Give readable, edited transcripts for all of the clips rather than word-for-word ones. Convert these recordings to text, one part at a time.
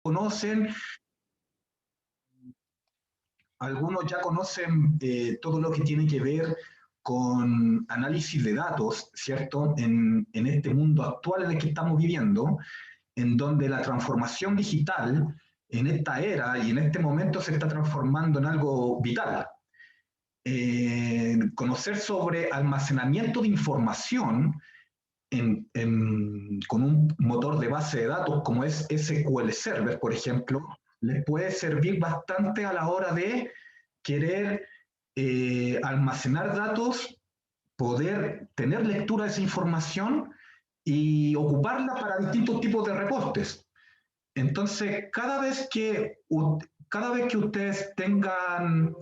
conocen, algunos ya conocen todo lo que tiene que ver con análisis de datos, ¿cierto? En este mundo actual en el que estamos viviendo, en donde la transformación digital en esta era y en este momento se está transformando en algo vital. Conocer sobre almacenamiento de información con un motor de base de datos como es SQL Server, por ejemplo, les puede servir bastante a la hora de querer almacenar datos, poder tener lectura de esa información y ocuparla para distintos tipos de reportes. Entonces, cada vez que ustedes tengan,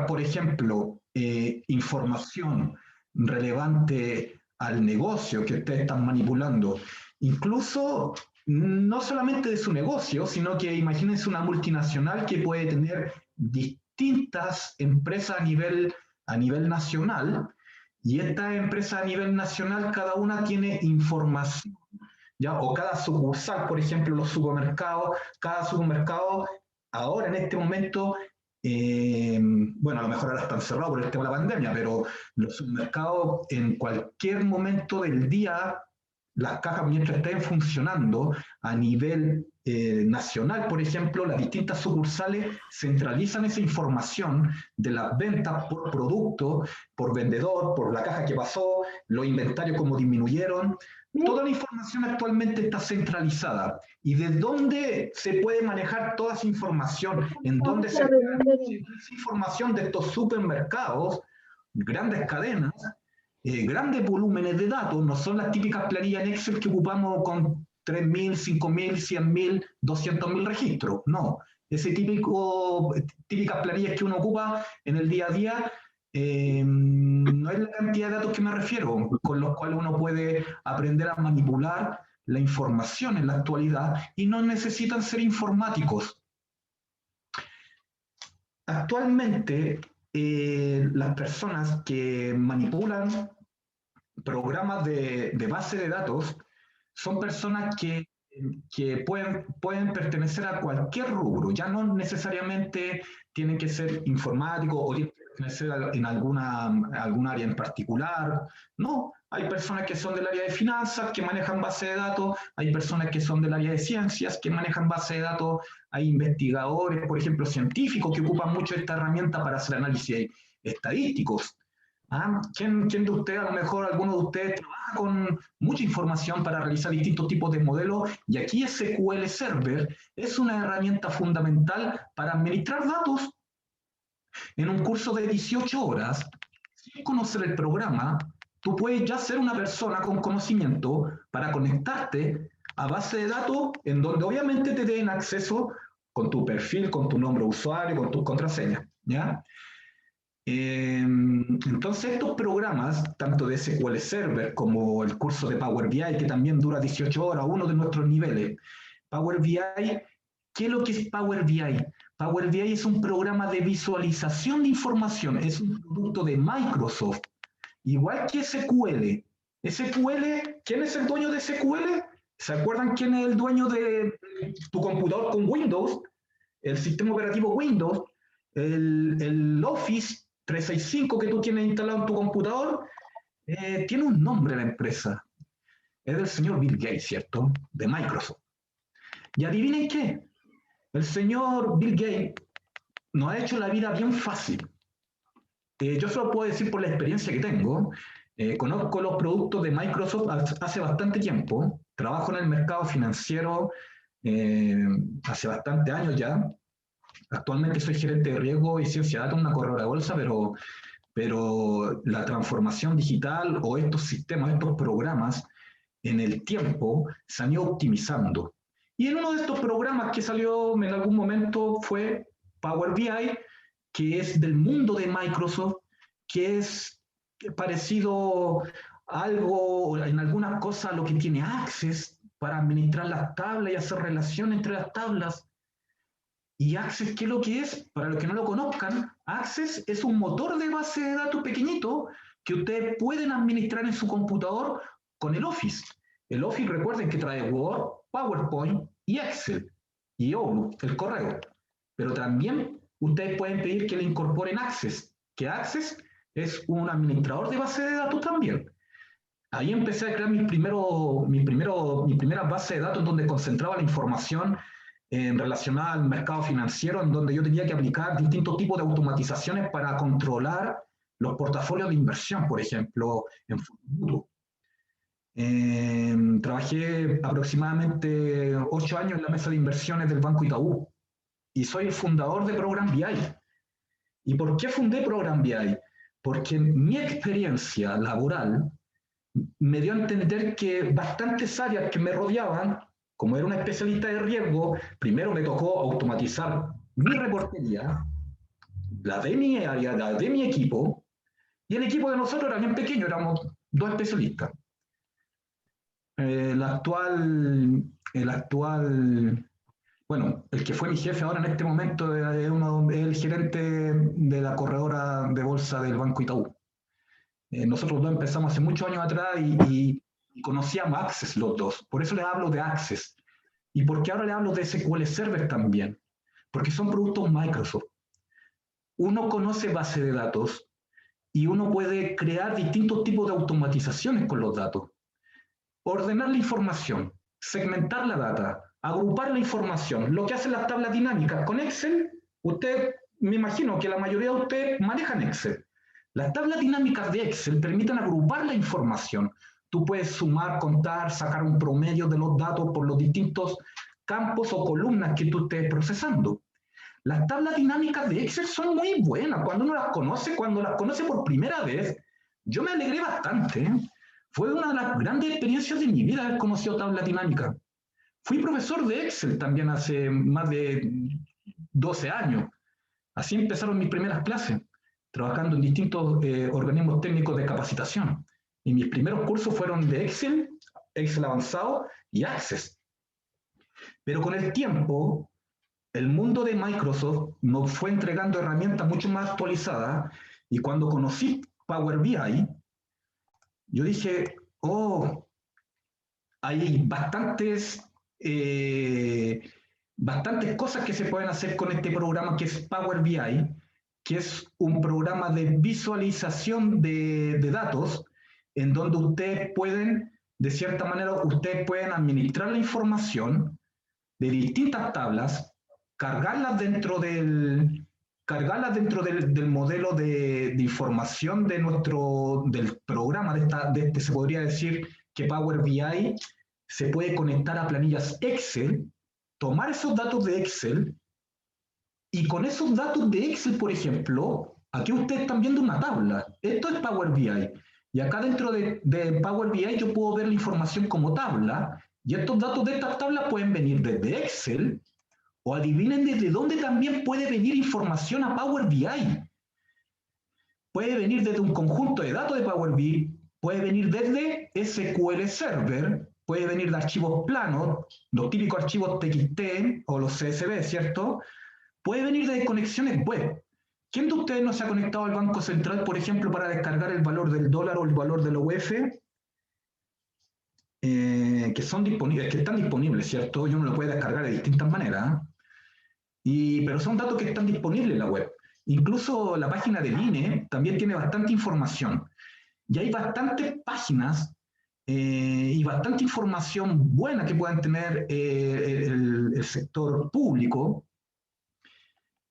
por ejemplo, información relevante al negocio que ustedes están manipulando, incluso no solamente de su negocio, sino que imagínense una multinacional que puede tener distintas empresas a nivel nacional, y esta empresa a nivel nacional, cada una tiene información, ¿ya? O cada sucursal, por ejemplo, los supermercados, cada supermercado ahora en este momento, bueno, a lo mejor ahora están cerrados por el tema de la pandemia, pero los supermercados en cualquier momento del día, las cajas mientras estén funcionando a nivel nacional, por ejemplo, las distintas sucursales centralizan esa información de las ventas por producto, por vendedor, por la caja que pasó, los inventarios cómo disminuyeron. Toda la información actualmente está centralizada. ¿Y de dónde se puede manejar toda esa información? ¿En dónde se puede reproducir esa información de estos supermercados, grandes cadenas, grandes volúmenes de datos? No son las típicas planillas en Excel que ocupamos con 3.000, 5.000, 100.000, 200.000 registros. No, típicas planillas que uno ocupa en el día a día, no es la cantidad de datos que me refiero, con los cuales uno puede aprender a manipular la información en la actualidad y no necesitan ser informáticos. Actualmente, las personas que manipulan programas de base de datos son personas que pueden pertenecer a cualquier rubro, ya no necesariamente tienen que ser informáticos o tienen que pertenecer en algún área en particular. No, hay personas que son del área de finanzas que manejan base de datos, hay personas que son del área de ciencias que manejan base de datos, hay investigadores, por ejemplo, científicos que ocupan mucho esta herramienta para hacer análisis estadísticos. ¿Quién de ustedes, a lo mejor alguno de ustedes, trabaja con mucha información para realizar distintos tipos de modelos? Y aquí SQL Server es una herramienta fundamental para administrar datos. En un curso de 18 horas, sin conocer el programa, tú puedes ya ser una persona con conocimiento para conectarte a base de datos en donde obviamente te den acceso con tu perfil, con tu nombre de usuario, con tus contraseñas, ¿ya? Entonces estos programas, tanto de SQL Server como el curso de Power BI, que también dura 18 horas, uno de nuestros niveles, Power BI, ¿qué es lo que es Power BI? Power BI es un programa de visualización de información, es un producto de Microsoft, igual que SQL. SQL, ¿quién es el dueño de SQL? ¿Se acuerdan quién es el dueño de tu computador con Windows? El sistema operativo Windows, el Office 365 que tú tienes instalado en tu computador, tiene un nombre la empresa. Es del señor Bill Gates, ¿cierto? De Microsoft. Y adivinen qué, el señor Bill Gates nos ha hecho la vida bien fácil. Yo solo puedo decir por la experiencia que tengo. Conozco los productos de Microsoft hace bastante tiempo. Trabajo en el mercado financiero hace bastantes años ya. Actualmente soy gerente de riesgo y ciencia de datos en una corredora de bolsa, pero la transformación digital o estos sistemas, estos programas, en el tiempo se han ido optimizando. Y en uno de estos programas que salió en algún momento fue Power BI, que es del mundo de Microsoft, que es parecido a algo, en algunas cosas, a lo que tiene Access para administrar las tablas y hacer relación entre las tablas. ¿Y Access qué es lo que es? Para los que no lo conozcan, Access es un motor de base de datos pequeñito que ustedes pueden administrar en su computador con el Office. El Office, recuerden que trae Word, PowerPoint, y Excel y Outlook, el correo. Pero también ustedes pueden pedir que le incorporen Access, que Access es un administrador de base de datos también. Ahí empecé a crear mis primeras bases de datos donde concentraba la información relacionada al mercado financiero, en donde yo tenía que aplicar distintos tipos de automatizaciones para controlar los portafolios de inversión, por ejemplo, en futuro. Trabajé aproximadamente 8 años en la mesa de inversiones del Banco Itaú y soy el fundador de Program BI. ¿Y por qué fundé Program BI? Porque mi experiencia laboral me dio a entender que bastantes áreas que me rodeaban, como era una especialista de riesgo, primero me tocó automatizar mi reportería, la de mi área, la de mi equipo, y el equipo de nosotros era bien pequeño, éramos 2 especialistas. Bueno, el que fue mi jefe ahora en este momento es el gerente de la corredora de bolsa del Banco Itaú. Nosotros dos empezamos hace muchos años atrás y conocíamos Access los dos. Por eso les hablo de Access. ¿Y por qué ahora les hablo de SQL Server también? Porque son productos Microsoft. Uno conoce base de datos y uno puede crear distintos tipos de automatizaciones con los datos. Ordenar la información, segmentar la data, agrupar la información, lo que hacen las tablas dinámicas. Con Excel, me imagino que la mayoría de ustedes manejan Excel. Las tablas dinámicas de Excel permiten agrupar la información. Tú puedes sumar, contar, sacar un promedio de los datos por los distintos campos o columnas que tú estés procesando. Las tablas dinámicas de Excel son muy buenas. Cuando las conoce por primera vez, yo me alegré bastante. Fue una de las grandes experiencias de mi vida haber conocido tablas dinámicas. Fui profesor de Excel también hace más de 12 años. Así empezaron mis primeras clases, trabajando en distintos organismos técnicos de capacitación. Y mis primeros cursos fueron de Excel, Excel avanzado y Access. Pero con el tiempo, el mundo de Microsoft nos fue entregando herramientas mucho más actualizadas y cuando conocí Power BI, yo dije, oh, hay bastantes cosas que se pueden hacer con este programa que es Power BI, que es un programa de visualización de datos en donde ustedes pueden, de cierta manera, ustedes pueden administrar la información de distintas tablas, cargarlas dentro del modelo de información del programa, se podría decir que Power BI se puede conectar a planillas Excel, tomar esos datos de Excel y con esos datos de Excel, por ejemplo, aquí ustedes están viendo una tabla. Esto es Power BI. Y acá dentro de Power BI yo puedo ver la información como tabla y estos datos de estas tablas pueden venir desde Excel o adivinen desde dónde también puede venir información a Power BI. Puede venir desde un conjunto de datos de Power BI, puede venir desde SQL Server, puede venir de archivos planos, los típicos archivos TXT o los CSV, ¿cierto? Puede venir de conexiones web. ¿Quién de ustedes no se ha conectado al Banco Central, por ejemplo, para descargar el valor del dólar o el valor de la UF? Que están disponibles, ¿cierto? Y uno lo puede descargar de distintas maneras. Pero son datos que están disponibles en la web. Incluso la página del INE también tiene bastante información. Y hay bastantes páginas y bastante información buena que puedan tener el sector público.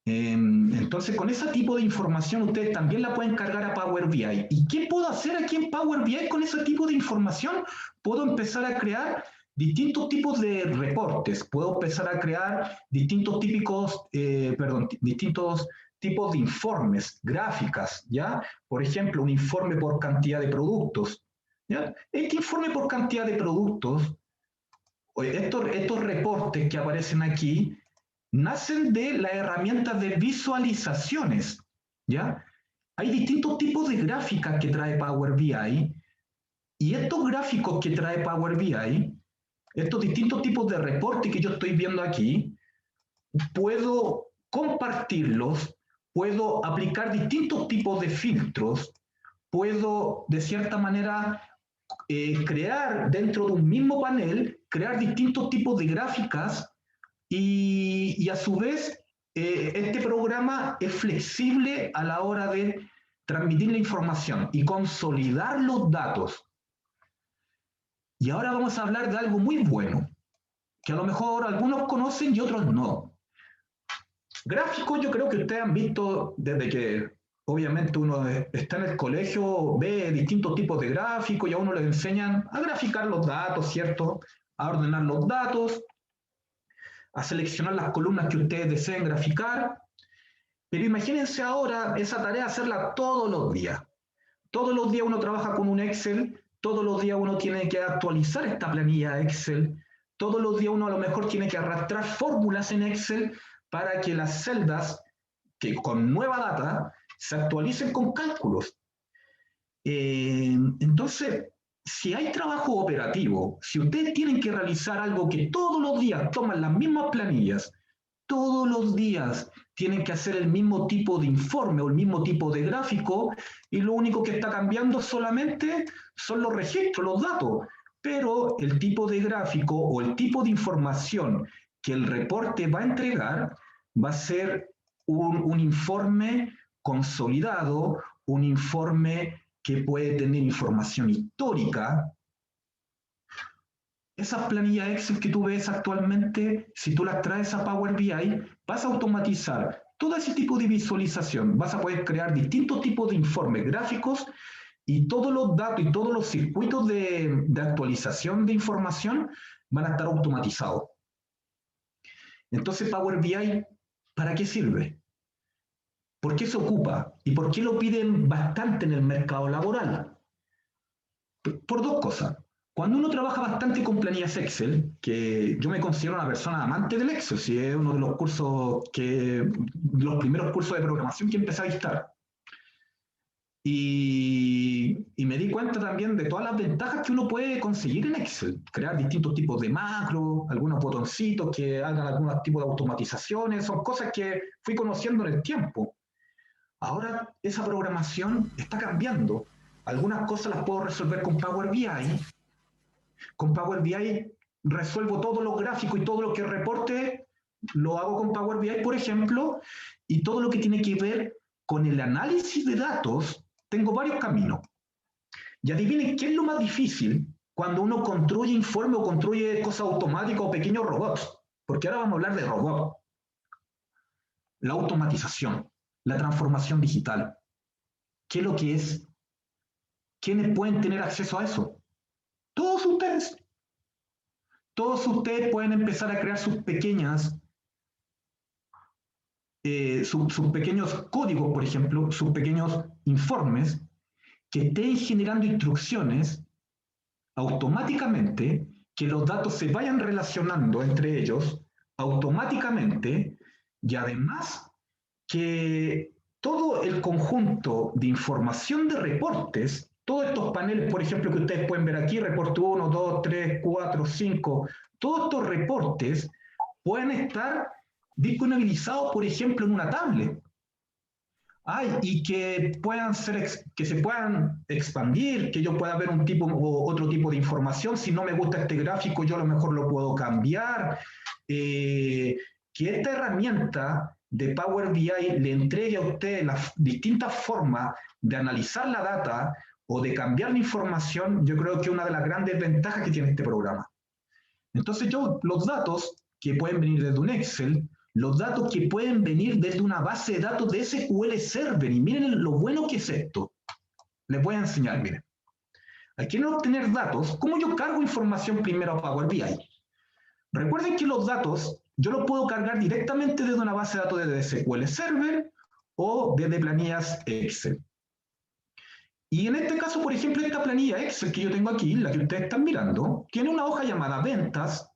Entonces, con ese tipo de información ustedes también la pueden cargar a Power BI. ¿Y qué puedo hacer aquí en Power BI con ese tipo de información? Puedo empezar a crear distintos tipos de reportes, puedo empezar a crear distintos tipos de informes, gráficas, ¿ya? Por ejemplo, un informe por cantidad de productos, ¿ya? Este informe por cantidad de productos, estos reportes que aparecen aquí, nacen de las herramientas de visualizaciones, ¿ya? Hay distintos tipos de gráficas que trae Power BI y estos gráficos que trae Power BI, estos distintos tipos de reportes que yo estoy viendo aquí, puedo compartirlos, puedo aplicar distintos tipos de filtros, puedo de cierta manera crear dentro de un mismo panel, crear distintos tipos de gráficas y a su vez este programa es flexible a la hora de transmitir la información y consolidar los datos. Y ahora vamos a hablar de algo muy bueno, que a lo mejor algunos conocen y otros no. Gráficos, yo creo que ustedes han visto desde que obviamente uno está en el colegio, ve distintos tipos de gráficos y a uno le enseñan a graficar los datos, ¿cierto? A ordenar los datos, a seleccionar las columnas que ustedes deseen graficar. Pero imagínense ahora esa tarea hacerla todos los días. Todos los días uno trabaja con un Excel, todos los días uno tiene que actualizar esta planilla Excel, todos los días uno a lo mejor tiene que arrastrar fórmulas en Excel para que las celdas que con nueva data se actualicen con cálculos. Entonces, si hay trabajo operativo, si ustedes tienen que realizar algo que todos los días toman las mismas planillas, todos los días tienen que hacer el mismo tipo de informe o el mismo tipo de gráfico y lo único que está cambiando solamente son los registros, los datos, pero el tipo de gráfico o el tipo de información que el reporte va a entregar va a ser un informe consolidado, un informe que puede tener información histórica. Esas planillas Excel que tú ves actualmente, si tú las traes a Power BI, vas a automatizar todo ese tipo de visualización. Vas a poder crear distintos tipos de informes gráficos y todos los datos y todos los circuitos de actualización de información van a estar automatizados. Entonces, Power BI, ¿para qué sirve? ¿Por qué se ocupa? ¿Y por qué lo piden bastante en el mercado laboral? Por dos cosas. Cuando uno trabaja bastante con planillas Excel, que yo me considero una persona amante del Excel, si es uno de los los primeros cursos de programación que empecé a dictar. Y me di cuenta también de todas las ventajas que uno puede conseguir en Excel. Crear distintos tipos de macros, algunos botoncitos que hagan algunos tipos de automatizaciones, son cosas que fui conociendo en el tiempo. Ahora esa programación está cambiando. Algunas cosas las puedo resolver con Power BI. Con Power BI resuelvo todos los gráficos y todo lo que reporte lo hago con Power BI, por ejemplo, y todo lo que tiene que ver con el análisis de datos, tengo varios caminos. Y adivinen qué es lo más difícil cuando uno construye informes o construye cosas automáticas o pequeños robots, porque ahora vamos a hablar de robots. La automatización, la transformación digital. ¿Qué es lo que es? ¿Quiénes pueden tener acceso a eso? Todos ustedes. Todos ustedes pueden empezar a crear sus pequeños códigos, por ejemplo, sus pequeños informes que estén generando instrucciones automáticamente, que los datos se vayan relacionando entre ellos automáticamente y además que todo el conjunto de información de reportes, todos estos paneles, por ejemplo, que ustedes pueden ver aquí, reporte 1, 2, 3, 4, 5, todos estos reportes pueden estar disponibilizados, por ejemplo, en una tablet. Y que que se puedan expandir, que yo pueda ver un tipo o otro tipo de información. Si no me gusta este gráfico, yo a lo mejor lo puedo cambiar. Que esta herramienta de Power BI le entregue a usted las distintas formas de analizar la data o de cambiar la información, yo creo que es una de las grandes ventajas que tiene este programa. Entonces los datos que pueden venir desde un Excel, los datos que pueden venir desde una base de datos de SQL Server, y miren lo bueno que es esto. Les voy a enseñar, miren. Al querer obtener datos, ¿cómo yo cargo información primero a Power BI? Recuerden que los datos yo los puedo cargar directamente desde una base de datos de SQL Server o desde planillas Excel. Y en este caso, por ejemplo, esta planilla Excel que yo tengo aquí, la que ustedes están mirando, tiene una hoja llamada ventas,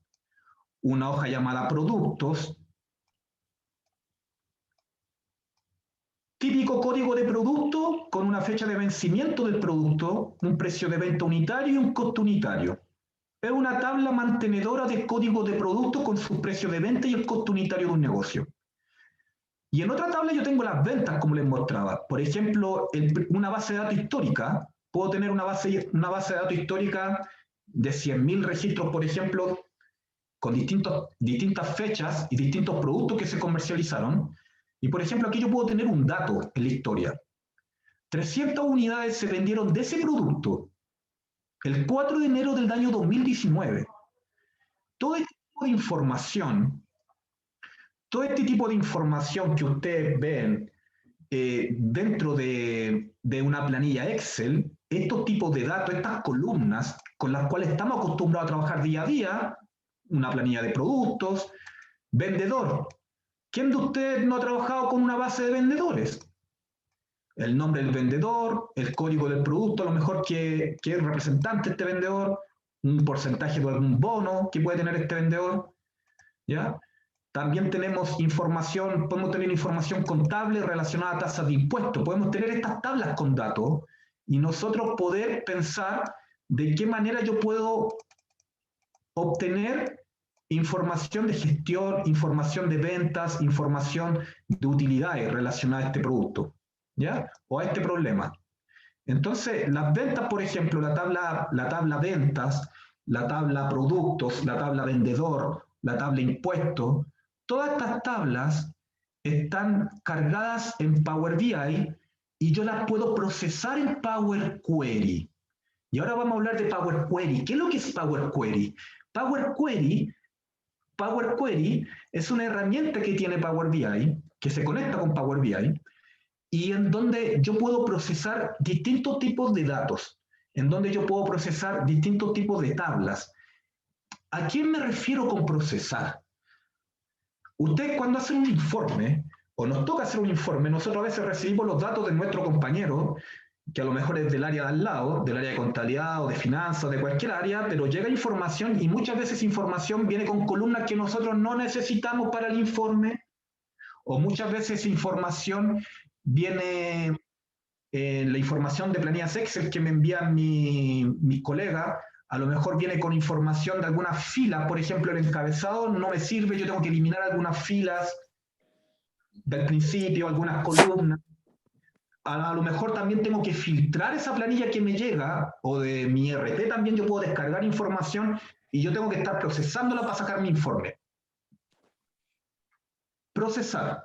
una hoja llamada productos, típico código de producto con una fecha de vencimiento del producto, un precio de venta unitario y un costo unitario. Es una tabla mantenedora de código de producto con su precio de venta y el costo unitario de un negocio. Y en otra tabla yo tengo las ventas, como les mostraba. Por ejemplo, una base de datos histórica. Puedo tener una base de datos histórica de 100.000 registros, por ejemplo, con distintas fechas y distintos productos que se comercializaron. Y por ejemplo, aquí yo puedo tener un dato en la historia. 300 unidades se vendieron de ese producto el 4 de enero del año 2019. Todo este tipo de información, todo este tipo de información que ustedes ven dentro de una planilla Excel, estos tipos de datos, estas columnas con las cuales estamos acostumbrados a trabajar día a día, una planilla de productos, vendedor. ¿Quién de ustedes no ha trabajado con una base de vendedores? El nombre del vendedor, el código del producto, a lo mejor que es representante de este vendedor, un porcentaje de algún bono que puede tener este vendedor, ¿ya? También tenemos información, podemos tener información contable relacionada a tasas de impuestos, podemos tener estas tablas con datos y nosotros poder pensar de qué manera yo puedo obtener información de gestión, información de ventas, información de utilidades relacionadas a este producto, ¿ya? O a este problema. Entonces, las ventas, por ejemplo, la tabla ventas, la tabla productos, la tabla vendedor, la tabla impuestos, todas estas tablas están cargadas en Power BI y yo las puedo procesar en Power Query. Y ahora vamos a hablar de Power Query. ¿Qué es lo que es Power Query? Power Query es una herramienta que tiene Power BI, que se conecta con Power BI, y en donde yo puedo procesar distintos tipos de datos, en donde yo puedo procesar distintos tipos de tablas. ¿A quién me refiero con procesar? Usted cuando hace un informe, o nos toca hacer un informe, nosotros a veces recibimos los datos de nuestro compañero, que a lo mejor es del área de al lado, del área de contabilidad o de finanzas, de cualquier área, pero llega información y muchas veces información viene con columnas que nosotros no necesitamos para el informe, o muchas veces información viene, la información de planillas Excel que me envían mis colegas, a lo mejor viene con información de algunas filas, por ejemplo, el encabezado no me sirve, yo tengo que eliminar algunas filas del principio, algunas columnas. A lo mejor también tengo que filtrar esa planilla que me llega, o de mi RT también yo puedo descargar información y yo tengo que estar procesándola para sacar mi informe. Procesar,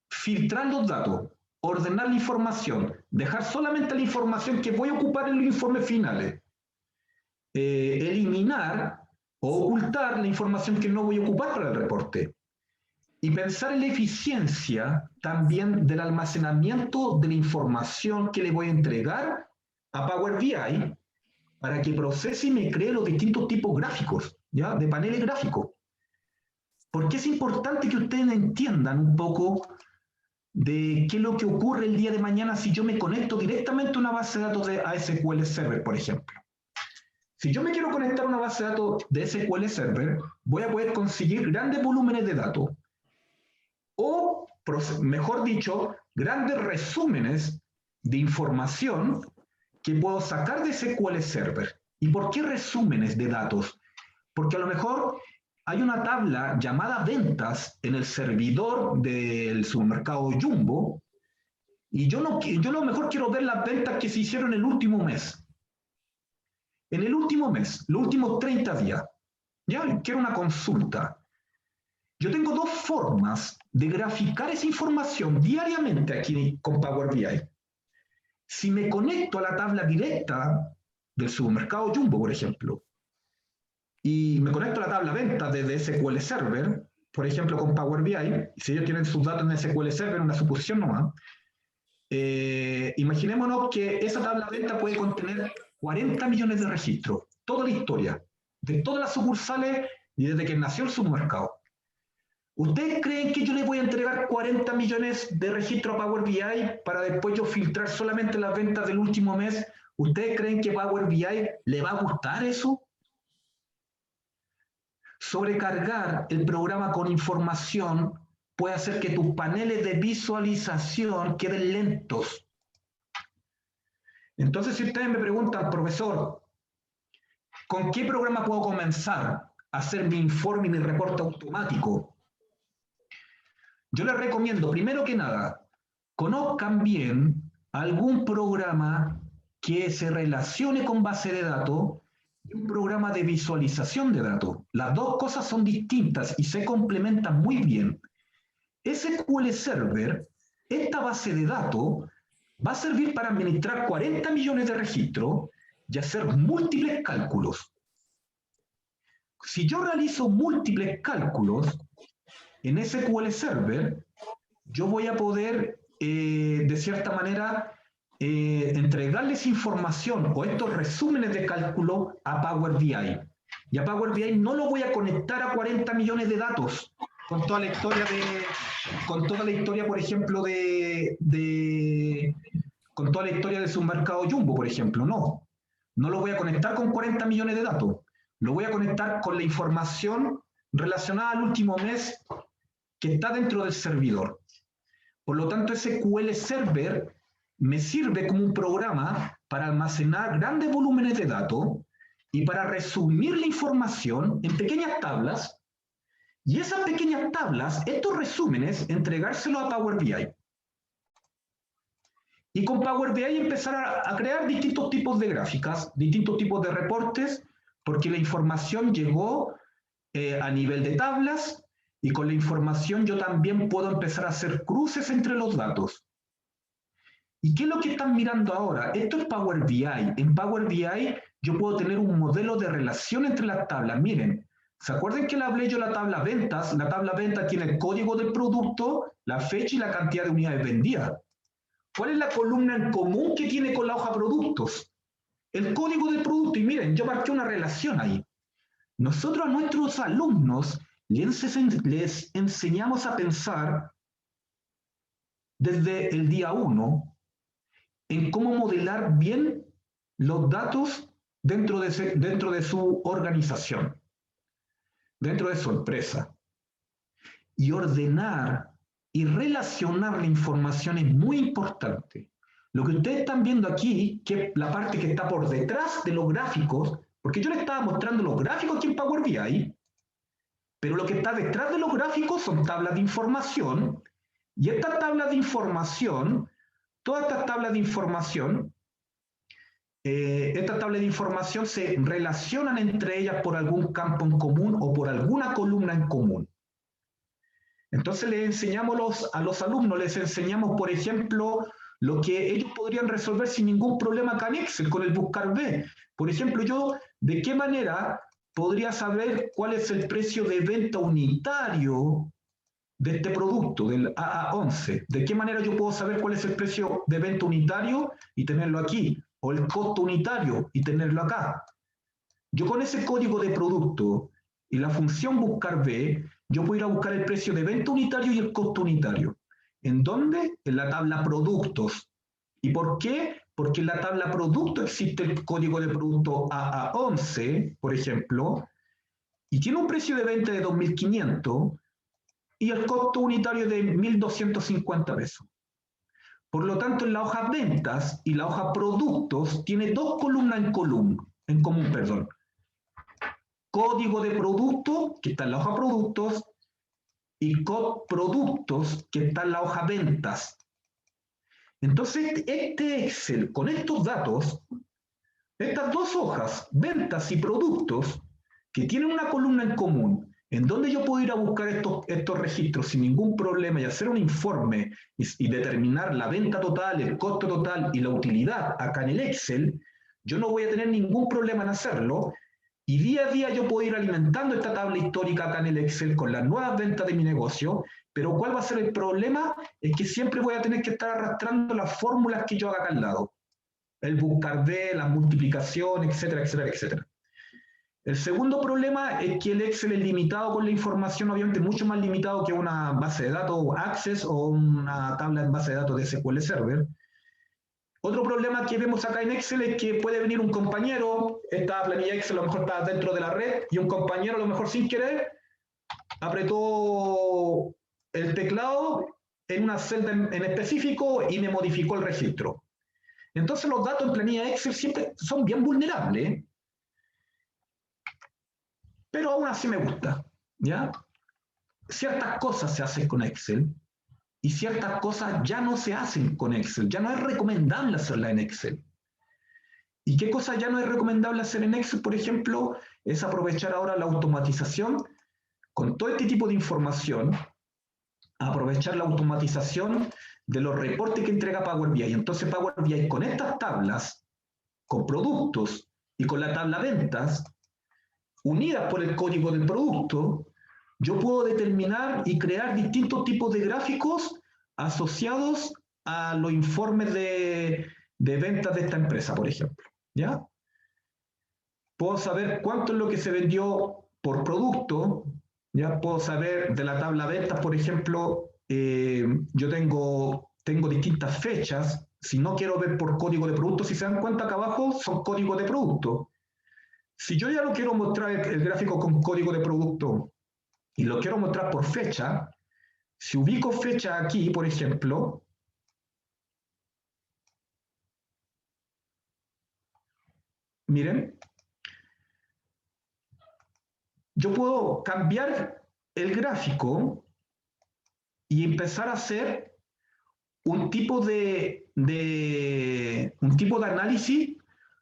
filtrar los datos, ordenar la información, dejar solamente la información que voy a ocupar en los informes finales, eliminar o ocultar la información que no voy a ocupar para el reporte. Y pensar en la eficiencia también del almacenamiento de la información que le voy a entregar a Power BI para que procese y me cree los distintos tipos gráficos, ¿ya? De paneles gráficos. Porque es importante que ustedes entiendan un poco de qué es lo que ocurre el día de mañana si yo me conecto directamente a una base de datos de SQL Server, por ejemplo. Si yo me quiero conectar a una base de datos de SQL Server, voy a poder conseguir grandes volúmenes de datos. O, mejor dicho, grandes resúmenes de información que puedo sacar de SQL Server. ¿Y por qué resúmenes de datos? Porque a lo mejor hay una tabla llamada ventas en el servidor del supermercado Jumbo y yo a lo mejor quiero ver las ventas que se hicieron el último mes. En el último mes, los últimos 30 días. Ya quiero una consulta. Yo tengo dos formas de graficar esa información diariamente aquí con Power BI. Si me conecto a la tabla directa del supermercado Jumbo, por ejemplo, y me conecto a la tabla ventas desde SQL Server, por ejemplo, con Power BI, si ellos tienen sus datos en SQL Server, una suposición nomás, imaginémonos que esa tabla venta puede contener 40 millones de registros, toda la historia, de todas las sucursales y desde que nació el supermercado. ¿Ustedes creen que yo les voy a entregar 40 millones de registros a Power BI para después yo filtrar solamente las ventas del último mes? ¿Ustedes creen que Power BI le va a gustar eso? Sobrecargar el programa con información puede hacer que tus paneles de visualización queden lentos. Entonces, si ustedes me preguntan, profesor, ¿con qué programa puedo comenzar a hacer mi informe y mi reporte automático? Yo les recomiendo, primero que nada, conozcan bien algún programa que se relacione con base de datos y un programa de visualización de datos. Las dos cosas son distintas y se complementan muy bien. SQL Server, esta base de datos, va a servir para administrar 40 millones de registros y hacer múltiples cálculos. Si yo realizo múltiples cálculos en SQL Server, yo voy a poder, de cierta manera, entregarles información o estos resúmenes de cálculo a Power BI. Y a Power BI no lo voy a conectar a 40 millones de datos con toda la historia por ejemplo, con toda la historia de su mercado Jumbo, por ejemplo. No, no lo voy a conectar con 40 millones de datos. Lo voy a conectar con la información relacionada al último mes que está dentro del servidor. Por lo tanto, SQL Server me sirve como un programa para almacenar grandes volúmenes de datos y para resumir la información en pequeñas tablas, y esas pequeñas tablas, estos resúmenes, entregárselos a Power BI. Y con Power BI empezar a crear distintos tipos de gráficas, distintos tipos de reportes, porque la información llegó a nivel de tablas, y con la información yo también puedo empezar a hacer cruces entre los datos. ¿Y qué es lo que están mirando ahora? Esto es Power BI. En Power BI yo puedo tener un modelo de relación entre las tablas. Miren, ¿se acuerdan que le hablé yo de la tabla ventas? La tabla ventas tiene el código del producto, la fecha y la cantidad de unidades vendidas. ¿Cuál es la columna en común que tiene con la hoja productos? El código del producto. Y miren, yo marqué una relación ahí. Nosotros a nuestros alumnos les enseñamos a pensar desde el día 1 en cómo modelar bien los datos dentro de su organización, dentro de su empresa. Y ordenar y relacionar la información es muy importante. Lo que ustedes están viendo aquí, que es la parte que está por detrás de los gráficos, porque yo les estaba mostrando los gráficos aquí en Power BI, pero lo que está detrás de los gráficos son tablas de información, y estas tablas de información, todas estas tablas de información, se relacionan entre ellas por algún campo en común o por alguna columna en común. Entonces les enseñamos a los alumnos, les enseñamos, por ejemplo, lo que ellos podrían resolver sin ningún problema acá en Excel, con el buscar B. Por ejemplo, yo, ¿de qué manera podría saber cuál es el precio de venta unitario de este producto, del AA11? ¿De qué manera yo puedo saber cuál es el precio de venta unitario y tenerlo aquí? O el costo unitario y tenerlo acá. Yo con ese código de producto y la función buscar B, yo puedo ir a buscar el precio de venta unitario y el costo unitario. ¿En dónde? En la tabla productos. ¿Y por qué? Porque en la tabla producto existe el código de producto AA11, por ejemplo, y tiene un precio de venta de 2.500 y el costo unitario de 1.250 pesos. Por lo tanto, en la hoja ventas y la hoja productos tiene dos columnas en común. Código de producto, que está en la hoja productos, y productos, que está en la hoja ventas. Entonces, este Excel, con estos datos, estas dos hojas, ventas y productos, que tienen una columna en común, en donde yo puedo ir a buscar estos registros sin ningún problema y hacer un informe y determinar la venta total, el costo total y la utilidad acá en el Excel, yo no voy a tener ningún problema en hacerlo, y día a día yo puedo ir alimentando esta tabla histórica acá en el Excel con las nuevas ventas de mi negocio. Pero ¿cuál va a ser el problema? Es que siempre voy a tener que estar arrastrando las fórmulas que yo haga acá al lado. El buscar B, la multiplicación, etcétera, etcétera, etcétera. El segundo problema es que el Excel es limitado con la información, obviamente mucho más limitado que una base de datos Access o una tabla en base de datos de SQL Server. Otro problema que vemos acá en Excel es que puede venir un compañero, esta planilla Excel a lo mejor está dentro de la red, y un compañero a lo mejor sin querer apretó el teclado en una celda en específico y me modificó el registro. Entonces los datos en planilla Excel siempre son bien vulnerables, pero aún así me gusta, ¿ya? Ciertas cosas se hacen con Excel y ciertas cosas ya no se hacen con Excel, ya no es recomendable hacerla en Excel. ¿Y qué cosa ya no es recomendable hacer en Excel, por ejemplo? Es aprovechar ahora la automatización con todo este tipo de información, aprovechar la automatización de los reportes que entrega Power BI. Entonces Power BI con estas tablas, con productos y con la tabla ventas, unidas por el código del producto, yo puedo determinar y crear distintos tipos de gráficos asociados a los informes de ventas de esta empresa, por ejemplo. ¿Ya? Puedo saber cuánto es lo que se vendió por producto, ya puedo saber de la tabla de ventas, por ejemplo, yo tengo distintas fechas. Si no quiero ver por código de producto, si se dan cuenta acá abajo son códigos de producto. Si yo ya no quiero mostrar el gráfico con código de producto y lo quiero mostrar por fecha, si ubico fecha aquí, por ejemplo, miren, yo puedo cambiar el gráfico y empezar a hacer un tipo de análisis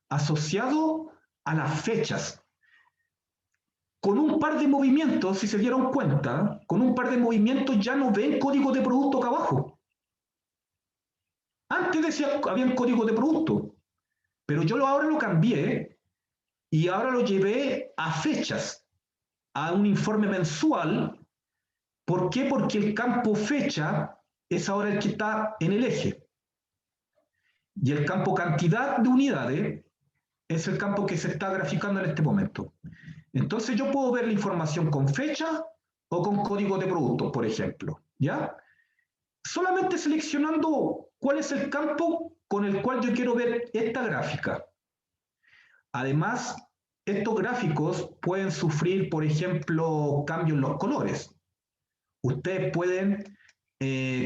asociado a las fechas. Con un par de movimientos, si se dieron cuenta, con un par de movimientos ya no ven código de producto acá abajo. Antes decía había código de producto, pero yo ahora lo cambié y ahora lo llevé a fechas, a un informe mensual. ¿Por qué? Porque el campo fecha es ahora el que está en el eje. Y el campo cantidad de unidades es el campo que se está graficando en este momento. Entonces yo puedo ver la información con fecha o con código de producto, por ejemplo, ¿ya? Solamente seleccionando cuál es el campo con el cual yo quiero ver esta gráfica. Además, estos gráficos pueden sufrir, por ejemplo, cambios en los colores. Ustedes pueden,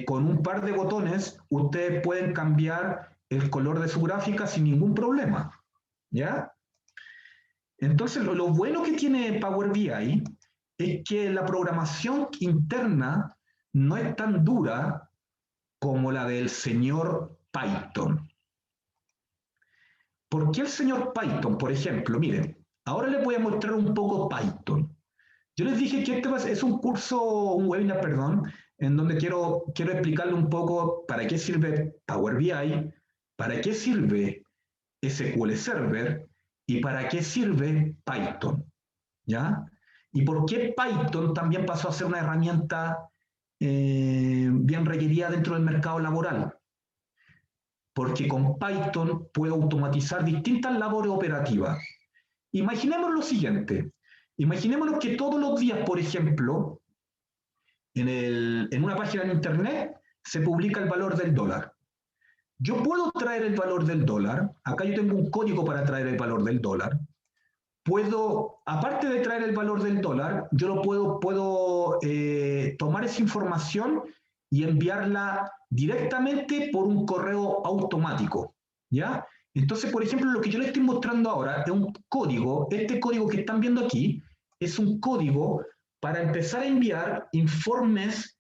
con un par de botones, ustedes pueden cambiar el color de su gráfica sin ningún problema, ¿ya? Entonces, lo bueno que tiene Power BI es que la programación interna no es tan dura como la del señor Python. ¿Por qué el señor Python? Por ejemplo, miren, ahora les voy a mostrar un poco Python. Yo les dije que este es un curso, un webinar, perdón, en donde quiero explicarle un poco para qué sirve Power BI, para qué sirve SQL Server y para qué sirve Python, ¿ya? Y por qué Python también pasó a ser una herramienta bien requerida dentro del mercado laboral. Porque con Python puedo automatizar distintas labores operativas. Imaginemos lo siguiente. Imaginémonos que todos los días, por ejemplo, en una página de internet se publica el valor del dólar. Yo puedo traer el valor del dólar. Acá yo tengo un código para traer el valor del dólar. Puedo, aparte de traer el valor del dólar, yo lo puedo tomar esa información y enviarla directamente por un correo automático, ¿ya? Entonces, por ejemplo, lo que yo les estoy mostrando ahora es un código. Este código que están viendo aquí es un código para empezar a enviar informes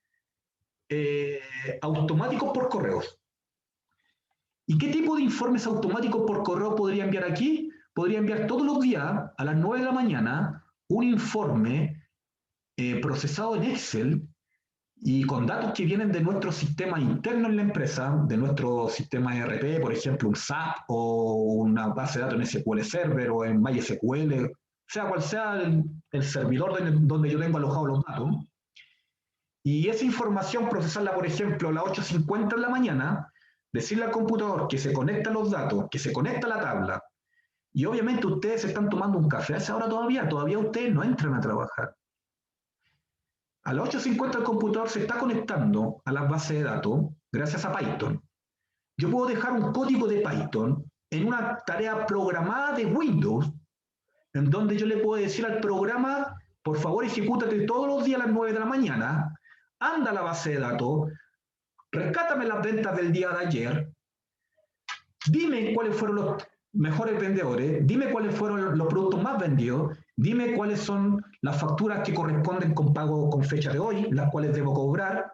automáticos por correos. ¿Y qué tipo de informes automáticos por correo podría enviar aquí? Podría enviar todos los días a las 9 de la mañana un informe procesado en Excel y con datos que vienen de nuestro sistema interno en la empresa, de nuestro sistema ERP, por ejemplo, un SAP o una base de datos en SQL Server o en MySQL, sea cual sea el servidor donde yo tengo alojados los datos. Y esa información procesarla, por ejemplo, a las 8:50 de la mañana, decirle al computador que se conecta los datos, que se conecta la tabla, y obviamente ustedes están tomando un café a esa hora todavía ustedes no entran a trabajar. A las 8:50 el computador se está conectando a las bases de datos gracias a Python. Yo puedo dejar un código de Python en una tarea programada de Windows, en donde yo le puedo decir al programa, por favor, ejecútate todos los días a las 9 de la mañana, anda a la base de datos, rescátame las ventas del día de ayer, dime cuáles fueron los mejores vendedores, dime cuáles fueron los productos más vendidos, dime cuáles son las facturas que corresponden con pago con fecha de hoy, las cuales debo cobrar,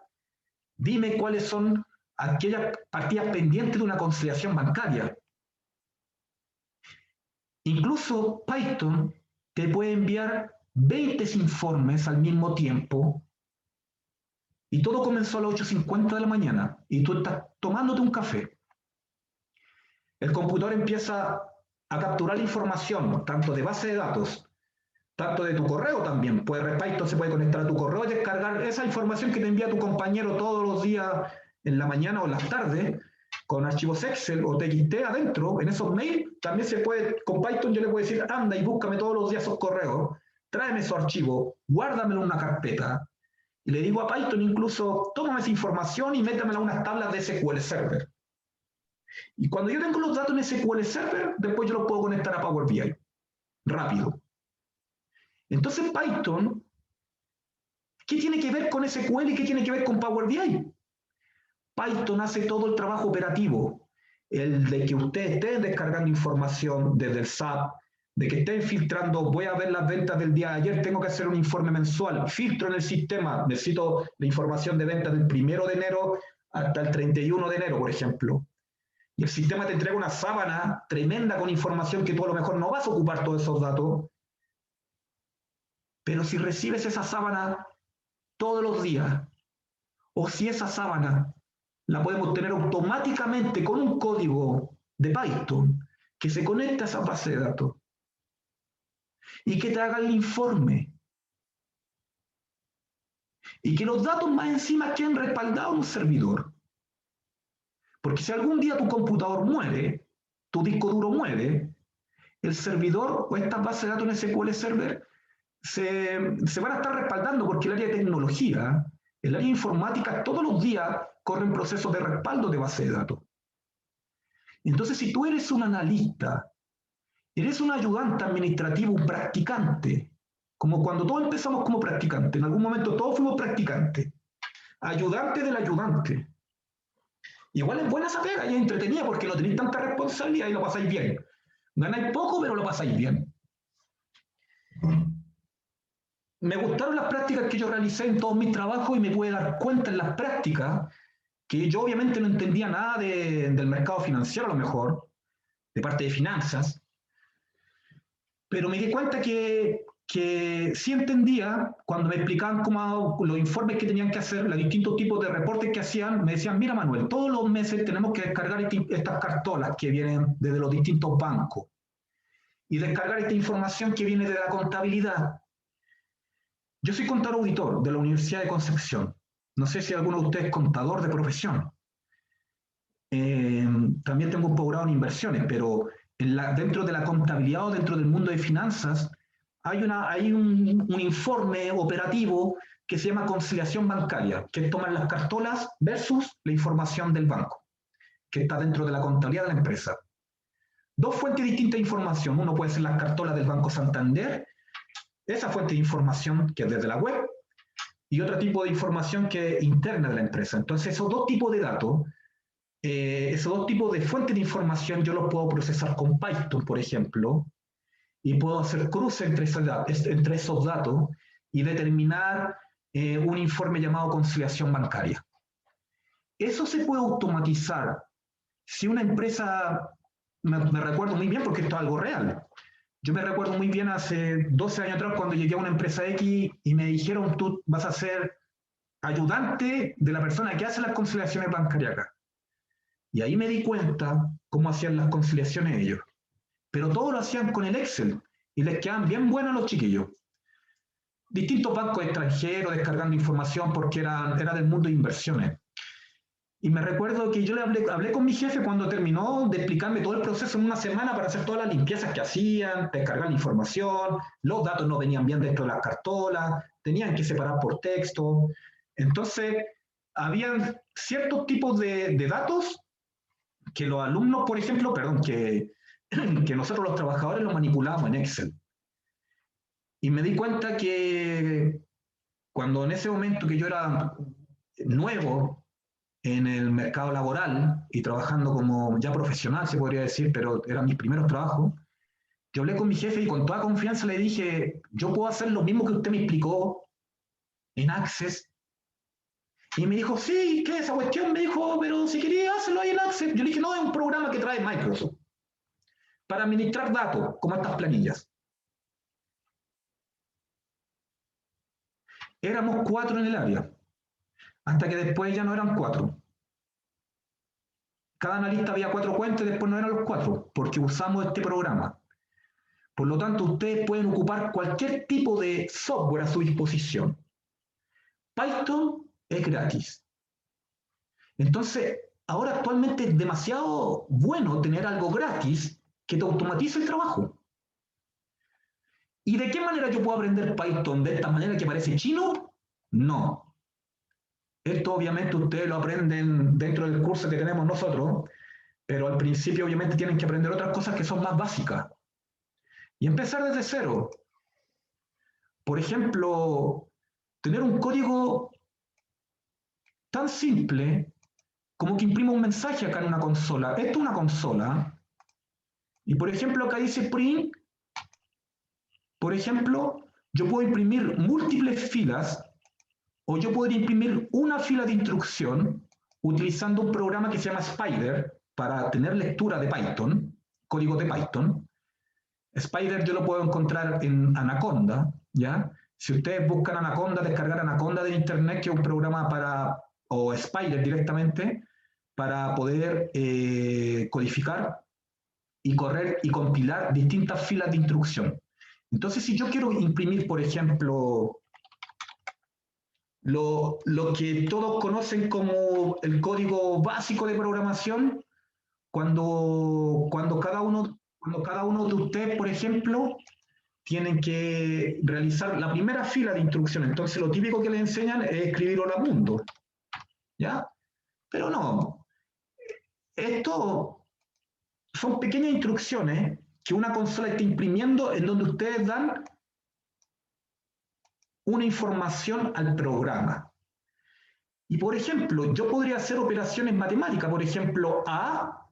dime cuáles son aquellas partidas pendientes de una conciliación bancaria. Incluso Python te puede enviar 20 informes al mismo tiempo y todo comenzó a las 8:50 de la mañana y tú estás tomándote un café. El computador empieza a capturar la información, tanto de base de datos, tanto de tu correo también. Python se puede conectar a tu correo y descargar esa información que te envía tu compañero todos los días en la mañana o en las tardes, con archivos Excel o TXT adentro, en esos mails, también se puede, con Python yo le puedo decir, anda y búscame todos los días esos correos, tráeme esos archivos, guárdamelo en una carpeta, y le digo a Python incluso, tómame esa información y métamela a unas tablas de SQL Server. Y cuando yo tengo los datos en SQL Server, después yo los puedo conectar a Power BI, rápido. Entonces Python, ¿qué tiene que ver con SQL y qué tiene que ver con Power BI? Python hace todo el trabajo operativo, el de que ustedes estén descargando información desde el SAP, de que estén filtrando, voy a ver las ventas del día de ayer, tengo que hacer un informe mensual, filtro en el sistema, necesito la información de ventas del 1 de enero hasta el 31 de enero, por ejemplo. Y el sistema te entrega una sábana tremenda con información que tú a lo mejor no vas a ocupar todos esos datos, pero si recibes esa sábana todos los días, o si esa sábana la podemos tener automáticamente con un código de Python que se conecta a esa base de datos y que te haga el informe y que los datos más encima queden respaldados en un servidor. Porque si algún día tu computador muere, tu disco duro muere, el servidor o estas bases de datos en SQL Server se van a estar respaldando porque el área de tecnología, el área de informática, todos los días corren procesos de respaldo de base de datos. Entonces, si tú eres un analista, eres un ayudante administrativo, un practicante, como cuando todos empezamos como practicantes, en algún momento todos fuimos practicantes, ayudante del ayudante. Igual es buena esa pega y es entretenida porque no tenéis tanta responsabilidad y lo pasáis bien. Ganáis poco, pero lo pasáis bien. Me gustaron las prácticas que yo realicé en todos mis trabajos y me pude dar cuenta en las prácticas que yo obviamente no entendía nada del mercado financiero a lo mejor, de parte de finanzas, pero me di cuenta que sí entendía cuando me explicaban cómo los informes que tenían que hacer, los distintos tipos de reportes que hacían, me decían, mira Manuel, todos los meses tenemos que descargar estas cartolas que vienen desde los distintos bancos y descargar esta información que viene de la contabilidad. Yo soy contador auditor de la Universidad de Concepción. No sé si alguno de ustedes es contador de profesión. También tengo un posgrado en inversiones, pero dentro de la contabilidad o dentro del mundo de finanzas hay un informe operativo que se llama conciliación bancaria, que es tomar las cartolas versus la información del banco, que está dentro de la contabilidad de la empresa. Dos fuentes distintas de información. Uno puede ser las cartolas del Banco Santander, esa fuente de información que es desde la web, y otro tipo de información que es interna de la empresa. Entonces, esos dos tipos de datos, esos dos tipos de fuentes de información yo los puedo procesar con Python, por ejemplo, y puedo hacer cruce entre esos datos y determinar un informe llamado conciliación bancaria. Eso se puede automatizar. Si una empresa, me recuerdo muy bien porque esto es algo real, yo me recuerdo muy bien hace 12 años atrás cuando llegué a una empresa X y me dijeron, tú vas a ser ayudante de la persona que hace las conciliaciones bancarias acá. Y ahí me di cuenta cómo hacían las conciliaciones ellos. Pero todos lo hacían con el Excel y les quedaban bien buenos los chiquillos. Distintos bancos extranjeros descargando información porque era del mundo de inversiones. Y me recuerdo que yo le hablé con mi jefe cuando terminó de explicarme todo el proceso en una semana para hacer todas las limpiezas que hacían, descargar la información, los datos no venían bien dentro de las cartolas, tenían que separar por texto. Entonces, habían ciertos tipos de datos que los alumnos, por ejemplo, que nosotros los trabajadores los manipulábamos en Excel. Y me di cuenta que cuando en ese momento que yo era nuevo en el mercado laboral y trabajando como ya profesional, se podría decir, pero eran mis primeros trabajos, yo hablé con mi jefe y con toda confianza le dije, yo puedo hacer lo mismo que usted me explicó en Access. Y me dijo, sí, ¿qué es esa cuestión? Me dijo, pero si quería hacerlo ahí en Access. Yo le dije, no, es un programa que trae Microsoft. para administrar datos, como estas planillas. Éramos 4 en el área, hasta que después ya no eran 4. Cada analista había 4 cuentas y después no eran los 4, porque usamos este programa. Por lo tanto, ustedes pueden ocupar cualquier tipo de software a su disposición. Python es gratis. Entonces, ahora actualmente es demasiado bueno tener algo gratis que te automatice el trabajo. ¿Y de qué manera yo puedo aprender Python? ¿De esta manera que parece chino? No. Esto obviamente ustedes lo aprenden dentro del curso que tenemos nosotros, pero al principio obviamente tienen que aprender otras cosas que son más básicas. Y empezar desde cero. Por ejemplo, tener un código tan simple como que imprima un mensaje acá en una consola. Esto es una consola. Y por ejemplo, acá dice print. Por ejemplo, yo puedo imprimir múltiples filas o yo podría imprimir una fila de instrucción utilizando un programa que se llama Spider para tener lectura de Python, código de Python. Spider yo lo puedo encontrar en Anaconda, ¿ya? Si ustedes buscan Anaconda, descargar Anaconda de internet, que es un programa para, o Spider directamente, para poder codificar y correr y compilar distintas filas de instrucción. Entonces, si yo quiero imprimir, por ejemplo, lo que todos conocen como el código básico de programación, cuando cada uno de ustedes, por ejemplo, tienen que realizar la primera fila de instrucciones. Entonces, lo típico que les enseñan es escribir hola mundo, ¿ya? Pero no. Esto son pequeñas instrucciones que una consola está imprimiendo en donde ustedes dan una información al programa. Y por ejemplo, yo podría hacer operaciones matemáticas. Por ejemplo, A,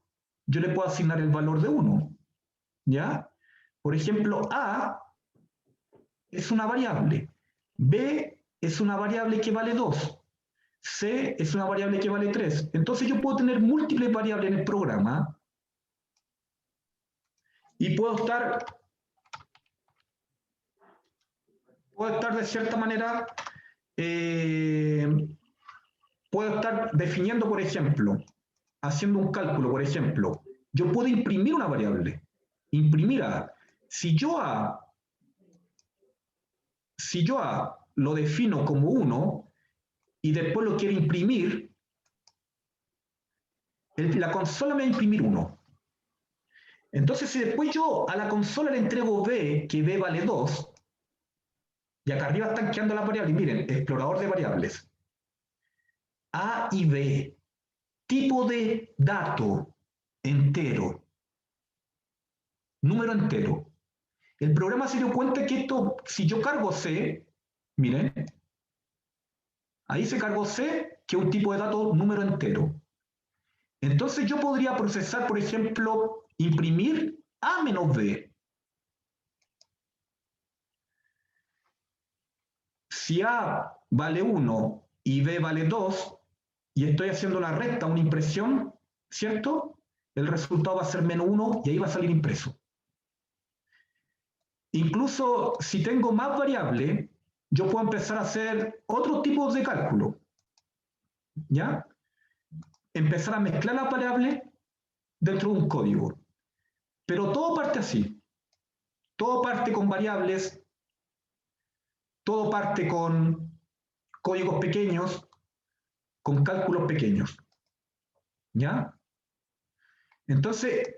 yo le puedo asignar el valor de 1. ¿Ya? Por ejemplo, A es una variable. B es una variable que vale 2. C es una variable que vale 3. Entonces yo puedo tener múltiples variables en el programa y puedo estar de cierta manera, puedo estar definiendo, por ejemplo, haciendo un cálculo, por ejemplo, yo puedo imprimir una variable, imprimir A. Si yo A lo defino como 1 y después lo quiero imprimir, la consola me va a imprimir 1. Entonces, si después yo a la consola le entrego B, que B vale 2, y acá arriba están quedando las variables, miren, explorador de variables, A y B, tipo de dato entero, número entero. El programa se dio cuenta que esto, si yo cargo C, miren, ahí se cargó C, que es un tipo de dato número entero. Entonces yo podría procesar, por ejemplo, imprimir A menos B. Si A vale 1 y B vale 2, y estoy haciendo la recta, una impresión, ¿cierto? El resultado va a ser menos 1 y ahí va a salir impreso. Incluso si tengo más variables, yo puedo empezar a hacer otros tipos de cálculo. ¿Ya? Empezar a mezclar las variables dentro de un código. Pero todo parte así. Todo parte con variables, todo parte con códigos pequeños, con cálculos pequeños. ¿Ya? Entonces,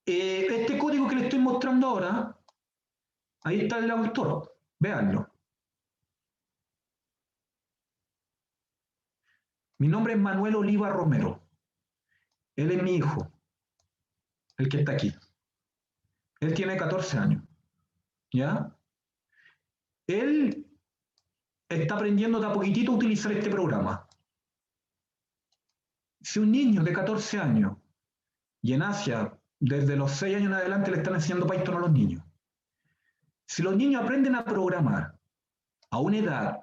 este código que les estoy mostrando ahora, ahí está el autor, véanlo. Mi nombre es Manuel Oliva Romero. Él es mi hijo, el que está aquí. Él tiene 14 años. ¿Ya? Él está aprendiendo de a poquitito a utilizar este programa. Si un niño de 14 años, y en Asia, desde los 6 años en adelante, le están enseñando Python a los niños. Si los niños aprenden a programar a una edad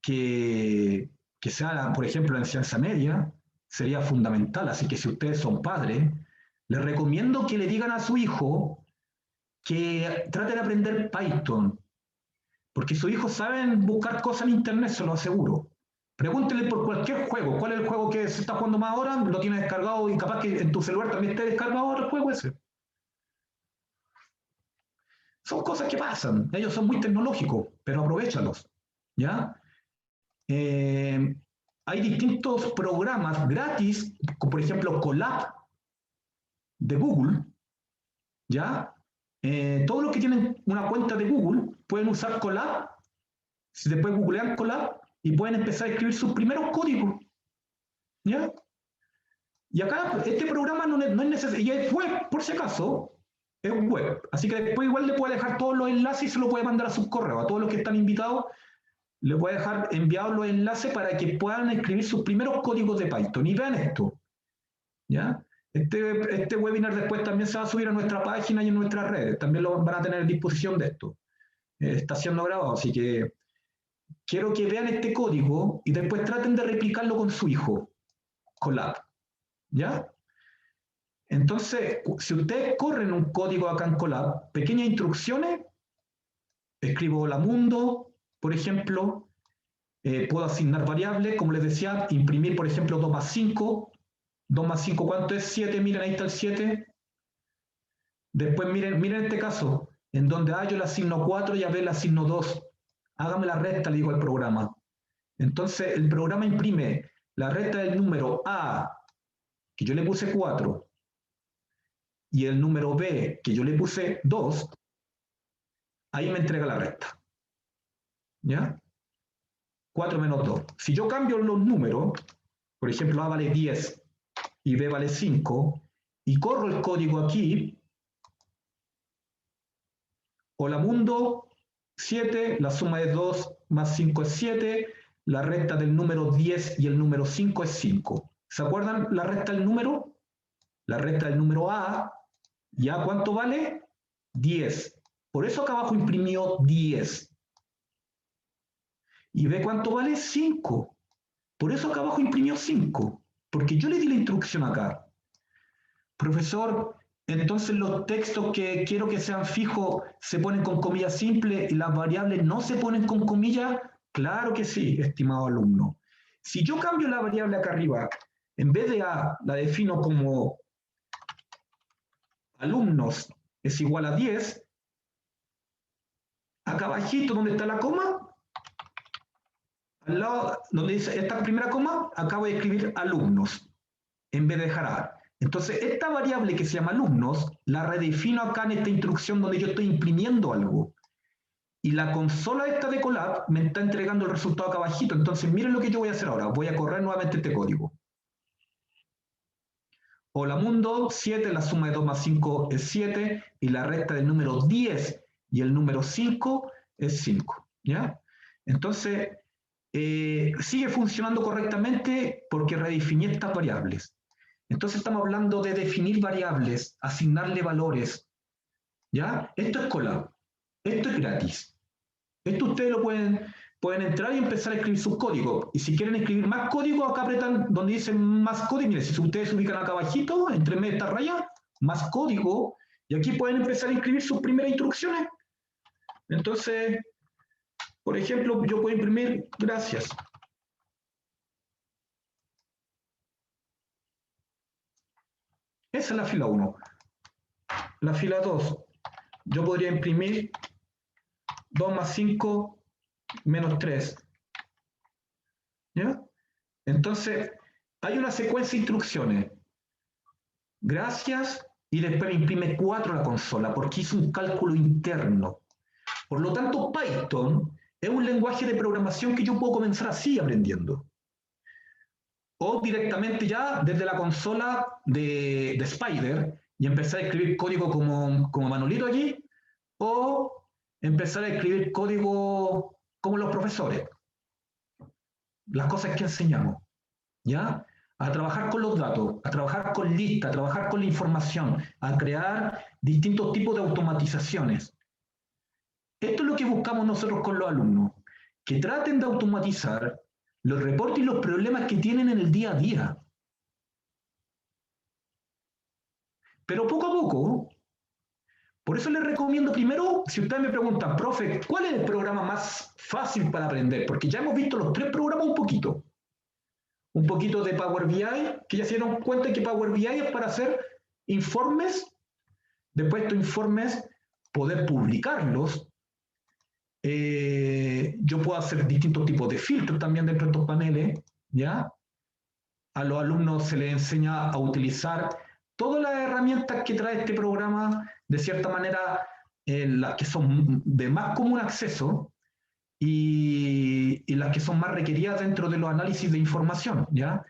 que sea, por ejemplo, la enseñanza media, sería fundamental. Así que si ustedes son padres, Les recomiendo que le digan a su hijo que trate de aprender Python, porque sus hijos saben buscar cosas en internet, se lo aseguro. Pregúntele por cualquier juego, cuál es el juego que se está jugando más ahora, lo tienes descargado y capaz que en tu celular también esté descargado el juego ese. Son cosas que pasan, ellos son muy tecnológicos, pero aprovéchalos, ¿ya? Eh, Hay distintos programas gratis, como por ejemplo Colab de Google, ¿ya? Todos los que tienen una cuenta de Google pueden usar Colab, si después googlean Colab y pueden empezar a escribir sus primeros códigos, ¿ya? Y acá este programa no es necesario, y es web, por si acaso, es web. Así que después igual le puede dejar todos los enlaces y se lo puede mandar a sus correos. A todos los que están invitados, le voy a dejar enviados los enlaces para que puedan escribir sus primeros códigos de Python. Y vean esto, ¿ya? Este webinar después también se va a subir a nuestra página y en nuestras redes. También lo van a tener a disposición de esto. Está siendo grabado, así que quiero que vean este código y después traten de replicarlo con su hijo, Colab, ¿ya? Entonces, si ustedes corren un código acá en Colab, pequeñas instrucciones, escribo hola mundo, por ejemplo, puedo asignar variables, como les decía, imprimir, por ejemplo, 2 más 5. 2 más 5, ¿cuánto es? 7, miren, ahí está el 7. Después, miren este caso, en donde A yo le asigno 4 y a B le asigno 2. Hágame la resta, le digo al programa. Entonces, el programa imprime la resta del número A, que yo le puse 4, y el número B, que yo le puse 2, ahí me entrega la resta. ¿Ya? 4 menos 2. Si yo cambio los números, por ejemplo, A vale 10 y B vale 5, y corro el código aquí, hola mundo, 7, la suma de 2 más 5 es 7, la resta del número 10 y el número 5 es 5. ¿Se acuerdan la resta del número? La resta del número A, ¿y A cuánto vale? 10. Por eso acá abajo imprimió 10. ¿Y B cuánto vale? 5. Por eso acá abajo imprimió 5. Porque yo le di la instrucción acá. Profesor, entonces los textos que quiero que sean fijos se ponen con comillas simples y las variables no se ponen con comillas. Claro que sí, estimado alumno. Si yo cambio la variable acá arriba, en vez de A, la defino como alumnos es igual a 10, acá abajito donde está la coma, al lado donde dice esta primera coma, acá voy a escribir alumnos en vez de dejar A. Entonces, esta variable que se llama alumnos, la redefino acá en esta instrucción donde yo estoy imprimiendo algo. Y la consola esta de Colab me está entregando el resultado acá abajito. Entonces, miren lo que yo voy a hacer ahora. Voy a correr nuevamente este código. Hola mundo, 7, la suma de 2 más 5 es 7, y la resta del número 10 y el número 5 es 5. ¿Ya? Entonces, sigue funcionando correctamente porque redefiní estas variables. Entonces estamos hablando de definir variables, asignarle valores, ¿ya? Esto es Colab, esto es gratis. Esto ustedes lo pueden entrar y empezar a escribir sus códigos. Y si quieren escribir más código, acá apretan donde dice más código. Miren, si ustedes se ubican acá abajito, entre medio de esta raya, más código, y aquí pueden empezar a escribir sus primeras instrucciones. Entonces, por ejemplo, yo puedo imprimir gracias. Esa es la fila 1. La fila 2, yo podría imprimir 2 más 5 menos 3. ¿Ya? Entonces, hay una secuencia de instrucciones. Gracias, y después me imprime 4 la consola, porque hizo un cálculo interno. Por lo tanto, Python es un lenguaje de programación que yo puedo comenzar así aprendiendo. O directamente ya desde la consola de Spider y empezar a escribir código como Manolito allí, o empezar a escribir código como los profesores, las cosas que enseñamos, ¿ya? A trabajar con los datos, a trabajar con listas, a trabajar con la información, a crear distintos tipos de automatizaciones. Esto es lo que buscamos nosotros con los alumnos, que traten de automatizar los reportes y los problemas que tienen en el día a día. pero poco a poco. Por eso les recomiendo primero, si ustedes me preguntan, profe, ¿cuál es el programa más fácil para aprender? Porque ya hemos visto los 3 programas un poquito. Un poquito de Power BI, que ya se dieron cuenta que Power BI es para hacer informes, después estos informes poder publicarlos. Yo puedo hacer distintos tipos de filtros también dentro de estos paneles, ¿ya? A los alumnos se les enseña a utilizar todas las herramientas que trae este programa, de cierta manera, las que son de más común acceso y las que son más requeridas dentro de los análisis de información, ¿ya?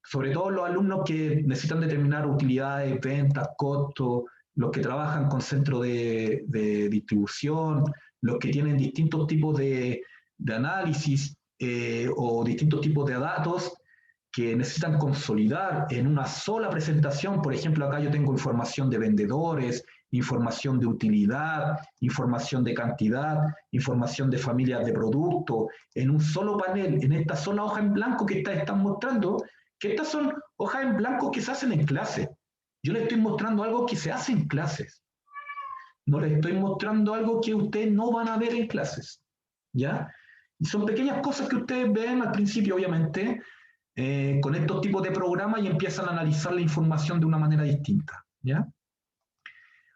Sobre todo los alumnos que necesitan determinar utilidades, ventas, costos, los que trabajan con centros de distribución, los que tienen distintos tipos de análisis o distintos tipos de datos que necesitan consolidar en una sola presentación. Por ejemplo, acá yo tengo información de vendedores, información de utilidad, información de cantidad, información de familias de producto, en un solo panel, en esta sola hoja en blanco que están mostrando, que estas son hojas en blanco que se hacen en clase. Yo les estoy mostrando algo que se hace en clases. No les estoy mostrando algo que ustedes no van a ver en clases, ¿ya? Y son pequeñas cosas que ustedes ven al principio, obviamente, con estos tipos de programas y empiezan a analizar la información de una manera distinta, ¿ya?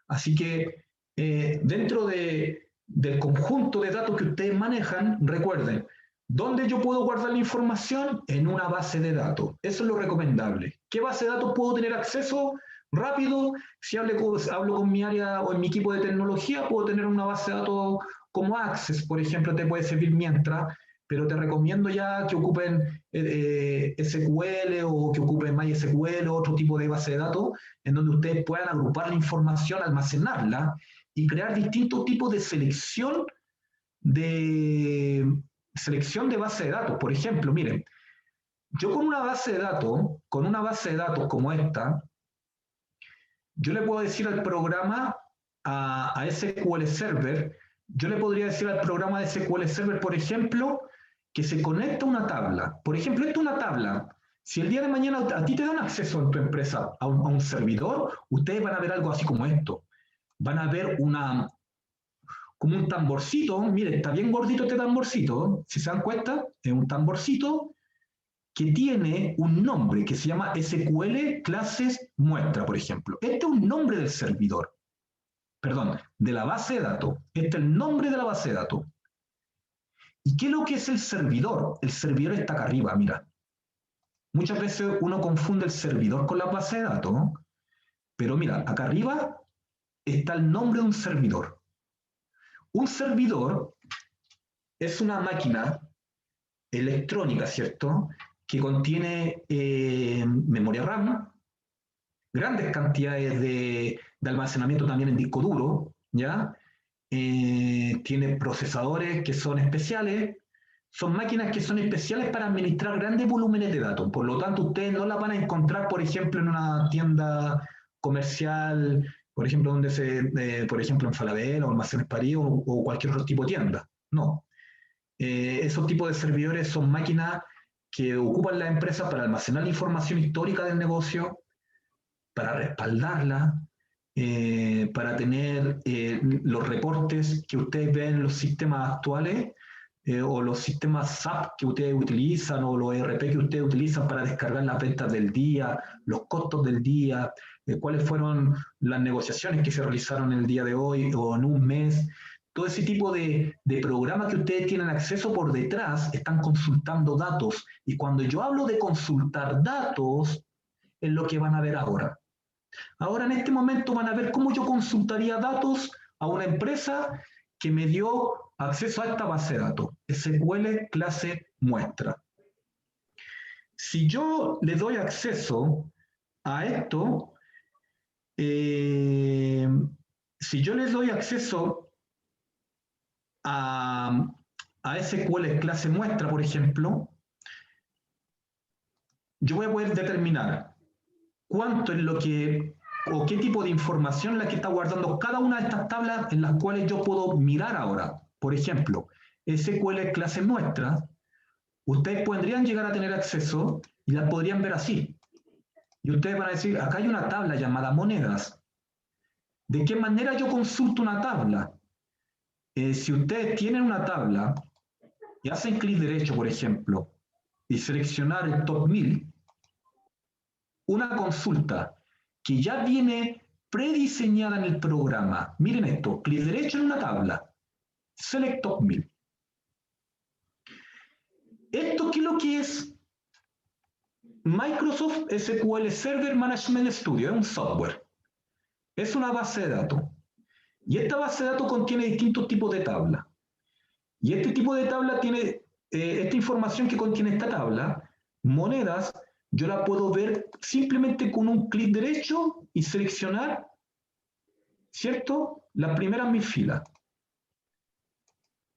Así que dentro del conjunto de datos que ustedes manejan, recuerden, ¿dónde yo puedo guardar la información? En una base de datos. Eso es lo recomendable. ¿Qué base de datos puedo tener acceso rápido? Si hablo con mi área o en mi equipo de tecnología, puedo tener una base de datos como Access, por ejemplo, te puede servir mientras, pero te recomiendo ya que ocupen SQL o que ocupen MySQL o otro tipo de base de datos en donde ustedes puedan agrupar la información, almacenarla y crear distintos tipos de selección de base de datos. Por ejemplo, miren, yo con una base de datos como esta, yo le puedo decir al programa, a SQL Server, yo le podría decir al programa de SQL Server, por ejemplo, que se conecta a una tabla. Por ejemplo, esta es una tabla. Si el día de mañana a ti te dan acceso en tu empresa a un servidor, ustedes van a ver algo así como esto. Van a ver como un tamborcito. Miren, está bien gordito este tamborcito. Si se dan cuenta, es un tamborcito que tiene un nombre que se llama SQL clases muestra, por ejemplo. Este es un nombre del servidor. Perdón, de la base de datos. Este es el nombre de la base de datos. ¿Y qué es lo que es el servidor? El servidor está acá arriba, mira. Muchas veces uno confunde el servidor con la base de datos, ¿no? Pero mira, acá arriba está el nombre de un servidor. Un servidor es una máquina electrónica, ¿cierto? Que contiene memoria RAM, grandes cantidades de almacenamiento también en disco duro, ¿ya? Tiene procesadores que son especiales, son máquinas que son especiales para administrar grandes volúmenes de datos. Por lo tanto, ustedes no las van a encontrar, por ejemplo, en una tienda comercial, por ejemplo, por ejemplo, en Falabella o Almacenes París o cualquier otro tipo de tienda. No. Esos tipos de servidores son máquinas que ocupan las empresas para almacenar la información histórica del negocio, para respaldarla, para tener los reportes que ustedes ven en los sistemas actuales o los sistemas SAP que ustedes utilizan o los ERP que ustedes utilizan para descargar las ventas del día, los costos del día, cuáles fueron las negociaciones que se realizaron el día de hoy o en un mes. Todo ese tipo de programas que ustedes tienen acceso por detrás están consultando datos. Y cuando yo hablo de consultar datos, es lo que van a ver ahora. Ahora en este momento van a ver cómo yo consultaría datos a una empresa que me dio acceso a esta base de datos, SQL clase muestra. Si yo le doy acceso a esto, si yo les doy acceso a SQL clase muestra, por ejemplo, yo voy a poder determinar cuánto es lo que o qué tipo de información la que está guardando cada una de estas tablas en las cuales yo puedo mirar ahora. Por ejemplo, SQL clase muestra, ustedes podrían llegar a tener acceso y las podrían ver así. Y ustedes van a decir, acá hay una tabla llamada monedas. ¿De qué manera yo consulto una tabla? Si ustedes tienen una tabla y hacen clic derecho, por ejemplo, y seleccionar el top 1000, una consulta que ya viene prediseñada en el programa. Miren esto, clic derecho en una tabla, select top 1000. ¿Esto qué es lo que es? Microsoft SQL Server Management Studio, es un software, es una base de datos. Y esta base de datos contiene distintos tipos de tablas. Y este tipo de tabla tiene, esta información que contiene esta tabla, monedas, yo la puedo ver simplemente con un clic derecho y seleccionar, ¿cierto?, las primeras 1000 filas.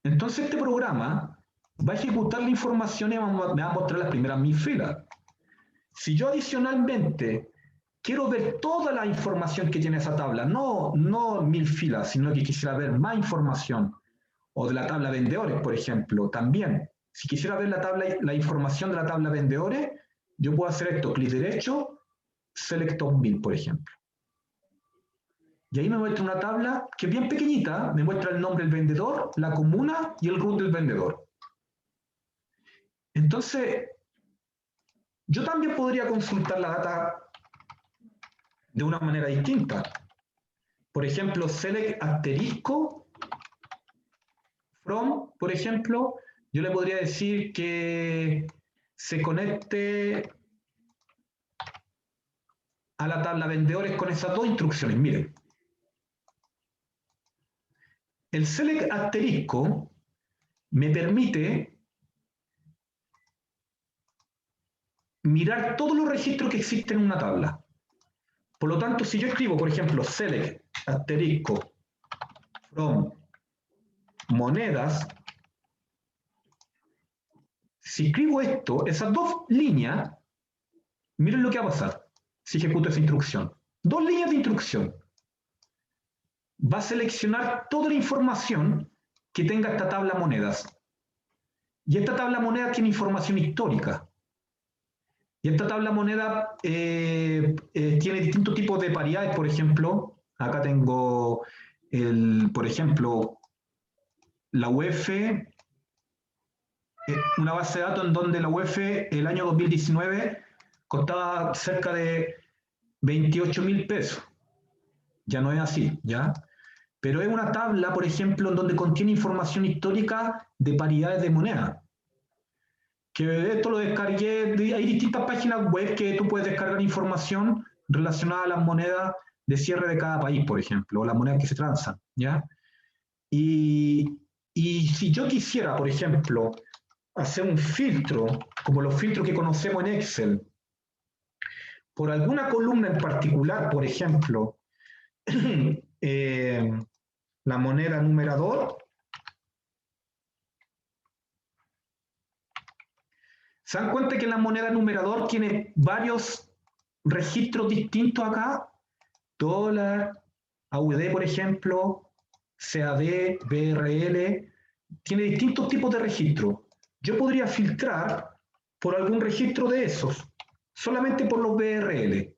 Entonces este programa va a ejecutar la información y me va a mostrar las primeras 1000 filas. Si yo adicionalmente quiero ver toda la información que tiene esa tabla, no 1000 filas, sino que quisiera ver más información, o de la tabla vendedores, por ejemplo, también. Si quisiera ver la información de la tabla vendedores, yo puedo hacer esto, clic derecho, select all 1000, por ejemplo. Y ahí me muestra una tabla que es bien pequeñita, me muestra el nombre del vendedor, la comuna y el root del vendedor. Entonces, yo también podría consultar la data de una manera distinta. Por ejemplo, select asterisco from, por ejemplo, yo le podría decir que se conecte a la tabla vendedores con esas dos instrucciones. Miren, el select asterisco me permite mirar todos los registros que existen en una tabla. Por lo tanto, si yo escribo, por ejemplo, select asterisco from monedas, si escribo esto, esas dos líneas, miren lo que va a pasar si ejecuto esa instrucción. Dos líneas de instrucción. Va a seleccionar toda la información que tenga esta tabla monedas. Y esta tabla monedas tiene información histórica. Y esta tabla moneda tiene distintos tipos de paridades, por ejemplo. Acá tengo, por ejemplo, la UEF, una base de datos en donde la UEF el año 2019 costaba cerca de 28.000 pesos. Ya no es así, ¿ya? Pero es una tabla, por ejemplo, en donde contiene información histórica de paridades de moneda. Que esto lo descargué, hay distintas páginas web que tú puedes descargar información relacionada a las monedas de cierre de cada país, por ejemplo, o las monedas que se transan, ¿ya? Y si yo quisiera, por ejemplo, hacer un filtro, como los filtros que conocemos en Excel, por alguna columna en particular, por ejemplo, la moneda numerador, ¿se dan cuenta que la moneda numerador tiene varios registros distintos acá? Dólar, AUD, por ejemplo, CAD, BRL, tiene distintos tipos de registros. Yo podría filtrar por algún registro de esos, solamente por los BRL.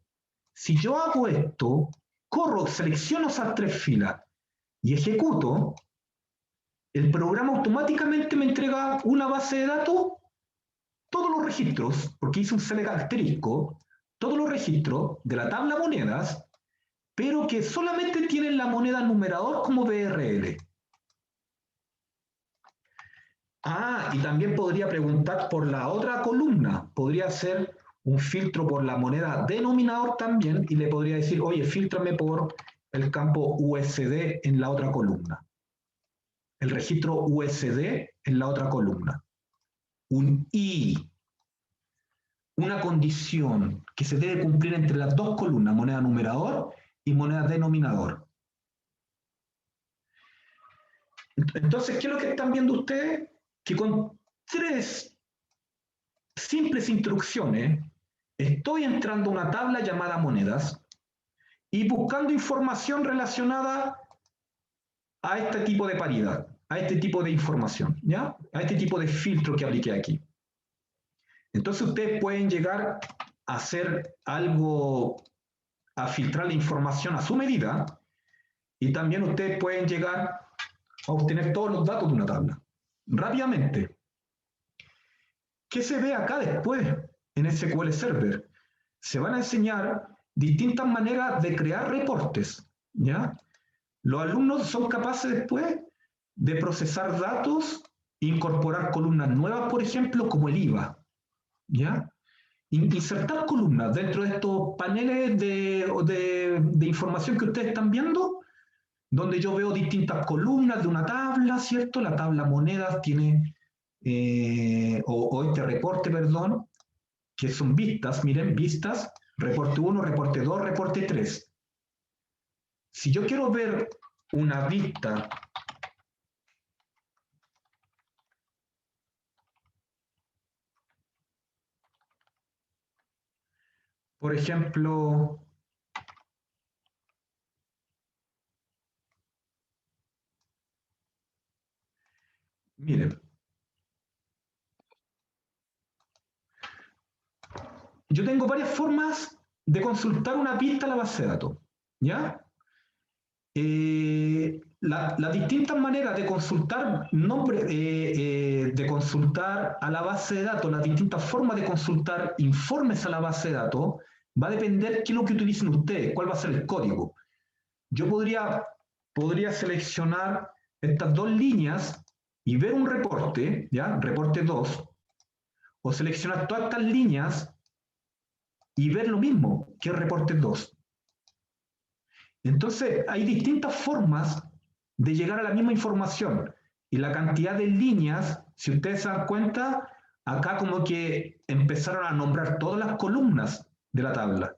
Si yo hago esto, corro, selecciono esas tres filas y ejecuto, el programa automáticamente me entrega una base de datos, todos los registros, porque hice un select asterisco, todos los registros de la tabla monedas, pero que solamente tienen la moneda numerador como BRL. Y también podría preguntar por la otra columna, podría hacer un filtro por la moneda denominador también y le podría decir, oye, fíltrame por el campo USD en la otra columna. El registro USD en la otra columna. Un I, una condición que se debe cumplir entre las dos columnas, moneda numerador y moneda denominador. Entonces, ¿qué es lo que están viendo ustedes? Que con tres simples instrucciones estoy entrando a una tabla llamada monedas y buscando información relacionada a este tipo de paridad, a este tipo de información, ¿ya? A este tipo de filtro que apliqué aquí. Entonces ustedes pueden llegar a hacer algo, a filtrar la información a su medida, y también ustedes pueden llegar a obtener todos los datos de una tabla. Rápidamente, ¿qué se ve acá después en SQL Server? Se van a enseñar distintas maneras de crear reportes, ¿ya? Los alumnos son capaces después de procesar datos, incorporar columnas nuevas, por ejemplo, como el IVA, ¿ya? Insertar columnas dentro de estos paneles de información que ustedes están viendo, donde yo veo distintas columnas de una tabla, ¿cierto? La tabla monedas tiene, o este reporte, perdón, que son vistas, miren, vistas, reporte 1, reporte 2, reporte 3. Si yo quiero ver una vista por ejemplo, miren, yo tengo varias formas de consultar una pista a la base de datos, ¿ya? Las distintas maneras de consultar de consultar a la base de datos, las distintas formas de consultar informes a la base de datos, va a depender qué es lo que utilicen ustedes, cuál va a ser el código. Yo podría seleccionar estas dos líneas y ver un reporte, ¿ya? Reporte 2, o seleccionar todas estas líneas y ver lo mismo que reporte 2. Entonces, hay distintas formas de llegar a la misma información. Y la cantidad de líneas, si ustedes se dan cuenta, acá como que empezaron a nombrar todas las columnas de la tabla.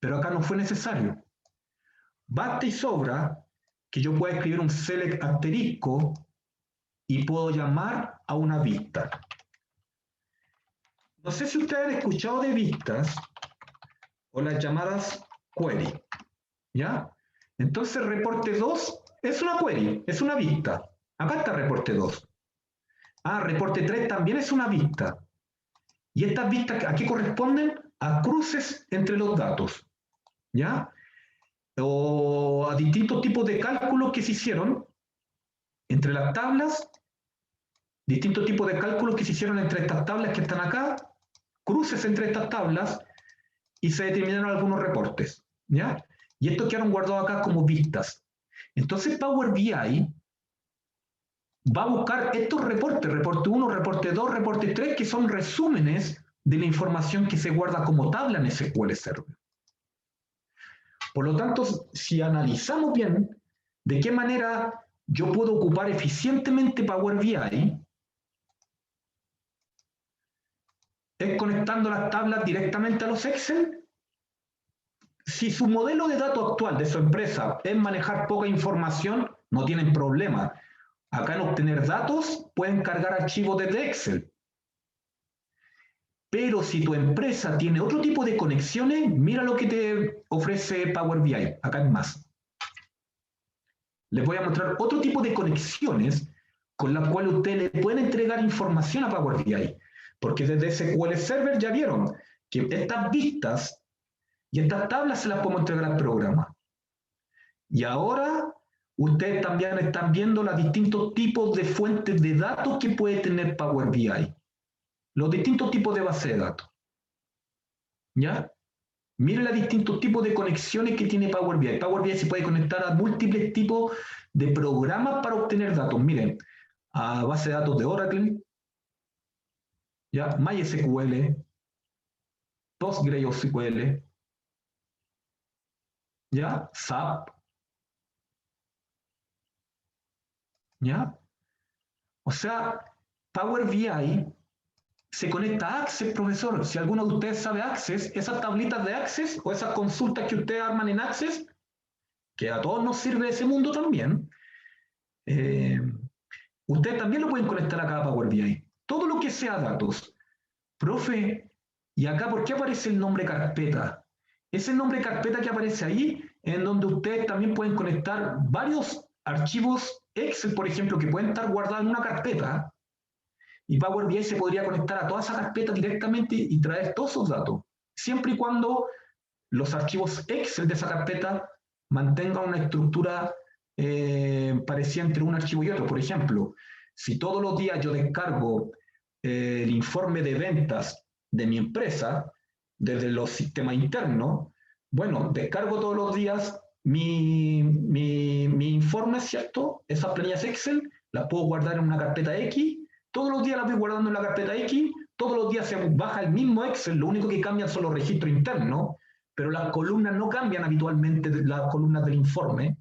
Pero acá no fue necesario. Basta y sobra que yo pueda escribir un select asterisco y puedo llamar a una vista. No sé si ustedes han escuchado de vistas o las llamadas query, ¿ya? Entonces, reporte 2 es una query, es una vista. Acá está reporte 2. Reporte 3 también es una vista. Y estas vistas, ¿a qué corresponden? A cruces entre los datos, ¿ya? O a distintos tipos de cálculos que se hicieron entre las tablas, distintos tipos de cálculos que se hicieron entre estas tablas que están acá, cruces entre estas tablas, y se determinaron algunos reportes, ¿ya? Y estos quedaron guardados acá como vistas. Entonces Power BI va a buscar estos reportes, reporte 1, reporte 2, reporte 3, que son resúmenes de la información que se guarda como tabla en SQL Server. Por lo tanto, si analizamos bien de qué manera yo puedo ocupar eficientemente Power BI, es conectando las tablas directamente a los Excel. Si su modelo de datos actual de su empresa es manejar poca información, no tienen problema. Acá en obtener datos pueden cargar archivos desde Excel. Pero si tu empresa tiene otro tipo de conexiones, mira lo que te ofrece Power BI. Acá hay más. Les voy a mostrar otro tipo de conexiones con las cuales ustedes le pueden entregar información a Power BI. Porque desde SQL Server ya vieron que estas vistas y estas tablas se las podemos entregar al programa. Y ahora ustedes también están viendo los distintos tipos de fuentes de datos que puede tener Power BI. Los distintos tipos de base de datos. ¿Ya? Miren los distintos tipos de conexiones que tiene Power BI. Power BI se puede conectar a múltiples tipos de programas para obtener datos. Miren, a base de datos de Oracle, ¿ya? MySQL, PostgreSQL, ¿ya? SAP, ¿ya? O sea, Power BI se conecta a Access, profesor. Si alguno de ustedes sabe Access, esas tablitas de Access o esas consultas que ustedes arman en Access, que a todos nos sirve ese mundo también, ustedes también lo pueden conectar acá a Power BI. Todo lo que sea datos. Profe, ¿y acá por qué aparece el nombre carpeta? Ese nombre carpeta que aparece ahí, en donde ustedes también pueden conectar varios archivos Excel, por ejemplo, que pueden estar guardados en una carpeta, y Power BI se podría conectar a toda esa carpeta directamente y traer todos esos datos, siempre y cuando los archivos Excel de esa carpeta mantenga una estructura parecida entre un archivo y otro. Por ejemplo, si todos los días yo descargo el informe de ventas de mi empresa desde los sistemas internos, bueno, descargo todos los días mi informe, ¿cierto? Esas planillas Excel las puedo guardar en una carpeta X, todos los días las voy guardando en la carpeta X, todos los días se baja el mismo Excel, lo único que cambian son los registros internos, pero las columnas no cambian habitualmente, las columnas del informe.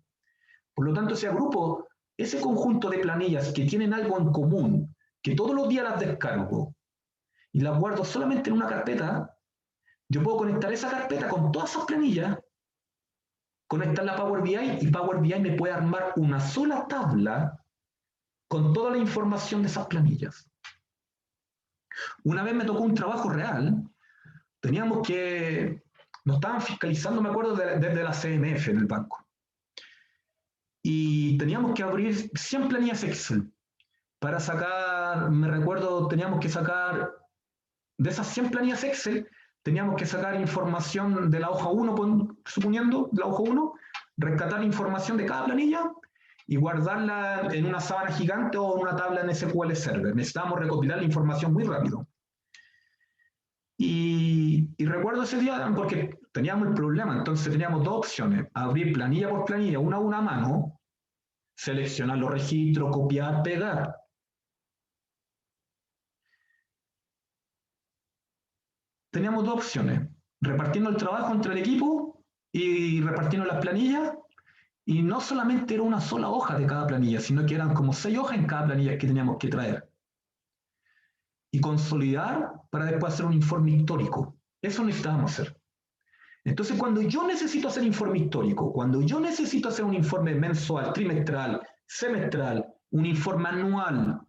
Por lo tanto, ese agrupo, ese conjunto de planillas que tienen algo en común, que todos los días las descargo y las guardo solamente en una carpeta, yo puedo conectar esa carpeta con todas esas planillas, conectarla a Power BI y Power BI me puede armar una sola tabla con toda la información de esas planillas. Una vez me tocó un trabajo real, teníamos que, nos estaban fiscalizando, me acuerdo, desde la CMF en el banco. Y teníamos que abrir 100 planillas Excel para sacar, me recuerdo, teníamos que sacar, de esas 100 planillas Excel, teníamos que sacar información de la hoja 1, suponiendo, de la hoja 1, rescatar información de cada planilla y guardarla en una sábana gigante o en una tabla en SQL Server. Necesitábamos recopilar la información muy rápido. Y recuerdo ese día porque teníamos el problema, entonces teníamos dos opciones: abrir planilla por planilla, una a una a mano, seleccionar los registros, copiar, pegar. Teníamos dos opciones: repartiendo el trabajo entre el equipo y repartiendo las planillas, y no solamente era una sola hoja de cada planilla, sino que eran como 6 hojas en cada planilla que teníamos que traer y consolidar para después hacer un informe histórico. Eso necesitábamos hacer. Entonces, cuando yo necesito hacer informe histórico, cuando yo necesito hacer un informe mensual, trimestral, semestral, un informe anual,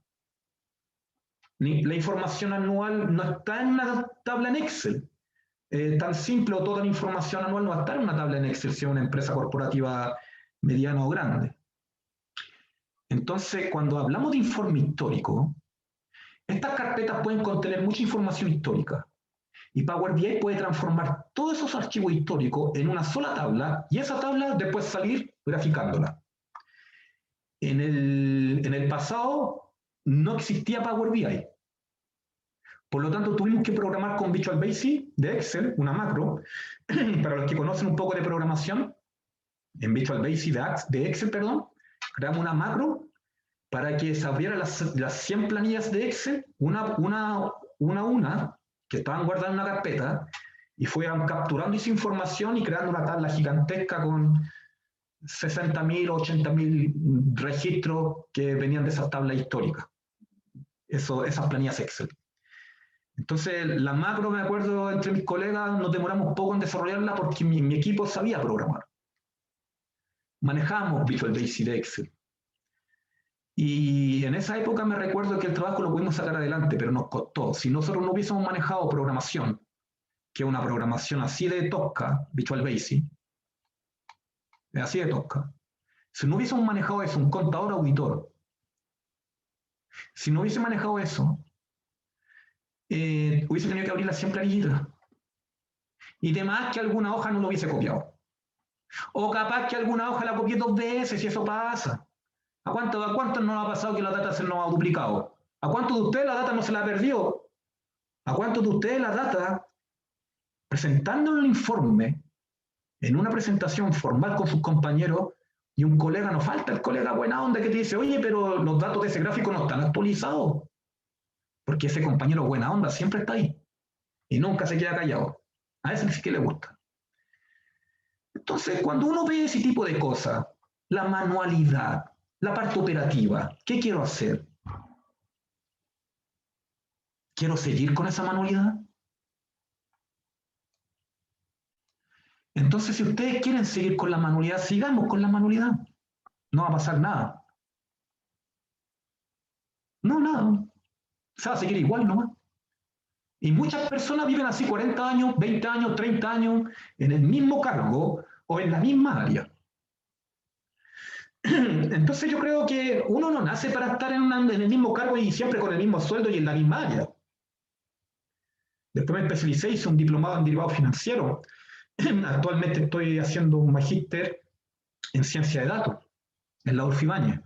la información anual no está en una tabla en Excel. Tan simple, o toda la información anual no va a estar en una tabla en Excel si es una empresa corporativa mediana o grande. Entonces, cuando hablamos de informe histórico, estas carpetas pueden contener mucha información histórica. Y Power BI puede transformar todos esos archivos históricos en una sola tabla y esa tabla después salir graficándola. En el pasado no existía Power BI. Por lo tanto, tuvimos que programar con Visual Basic de Excel, una macro. Para los que conocen un poco de programación, en Visual Basic de Excel, perdón, creamos una macro para que se abrieran las 100 planillas de Excel, una a una, que estaban guardadas en una carpeta, y fueran capturando esa información y creando una tabla gigantesca con 60.000 o 80.000 registros que venían de esas tablas históricas. Esas planillas Excel. Entonces, la macro, me acuerdo, entre mis colegas, nos demoramos poco en desarrollarla porque mi equipo sabía programar. Manejábamos Visual Basic de Excel. Y en esa época me recuerdo que el trabajo lo pudimos sacar adelante, pero nos costó. Si nosotros no hubiésemos manejado programación, que es una programación así de tosca, Visual Basic, así de tosca, si no hubiésemos manejado eso, un contador auditor, si no hubiese manejado eso, hubiese tenido que abrir las 100 planillitas. Y demás que alguna hoja no lo hubiese copiado. O capaz que alguna hoja la copié 2 veces y eso pasa. ¿A cuántos no ha pasado que la data se nos ha duplicado? ¿A cuántos de ustedes la data no se la perdió? ¿A cuántos de ustedes la data, presentando el informe en una presentación formal con sus compañeros, y un colega, no falta el colega buena onda que te dice: oye, pero los datos de ese gráfico no están actualizados? Porque ese compañero buena onda siempre está ahí y nunca se queda callado. A ese sí que le gusta. Entonces, cuando uno ve ese tipo de cosas, la manualidad, la parte operativa, ¿qué quiero hacer? ¿Quiero seguir con esa manualidad? Entonces, si ustedes quieren seguir con la manualidad, sigamos con la manualidad. No va a pasar nada. No, nada. Se va a seguir igual nomás. Y muchas personas viven así 40 años, 20 años, 30 años, en el mismo cargo o en la misma área. Entonces yo creo que uno no nace para estar en el mismo cargo y siempre con el mismo sueldo y en la misma área. Después me especialicé, hice un diplomado en derivado financiero. Actualmente estoy haciendo un magíster en ciencia de datos, en la Adolfo Ibáñez.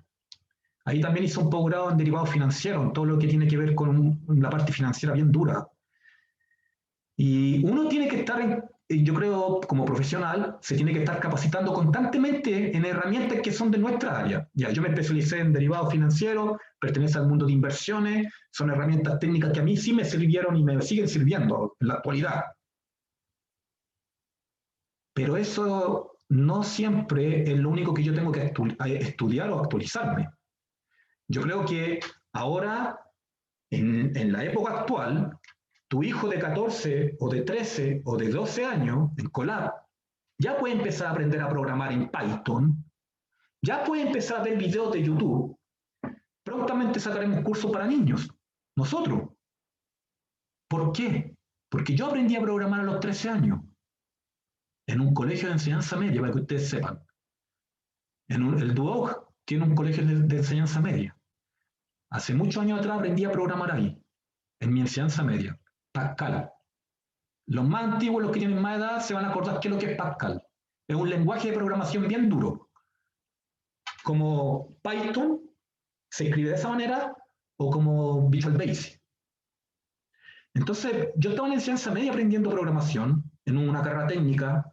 Ahí también hice un posgrado en derivados financieros, en todo lo que tiene que ver con la parte financiera bien dura. Y uno tiene que estar, yo creo, como profesional, se tiene que estar capacitando constantemente en herramientas que son de nuestra área. Ya, yo me especialicé en derivados financieros, pertenece al mundo de inversiones, son herramientas técnicas que a mí sí me sirvieron y me siguen sirviendo en la actualidad. Pero eso no siempre es lo único que yo tengo que estudiar o actualizarme. Yo creo que ahora, en la época actual, tu hijo de 14 o de 13 o de 12 años en Colab ya puede empezar a aprender a programar en Python, ya puede empezar a ver videos de YouTube. Prontamente sacaremos cursos para niños, nosotros. ¿Por qué? Porque yo aprendí a programar a los 13 años en un colegio de enseñanza media, para que ustedes sepan. El Duoc tiene un colegio de enseñanza media. Hace muchos años atrás aprendí a programar ahí, en mi enseñanza media, Pascal. Los más antiguos, los que tienen más edad, se van a acordar qué es lo que es Pascal. Es un lenguaje de programación bien duro. Como Python se escribe de esa manera, o como Visual Basic. Entonces, yo estaba en la enseñanza media aprendiendo programación, en una carrera técnica,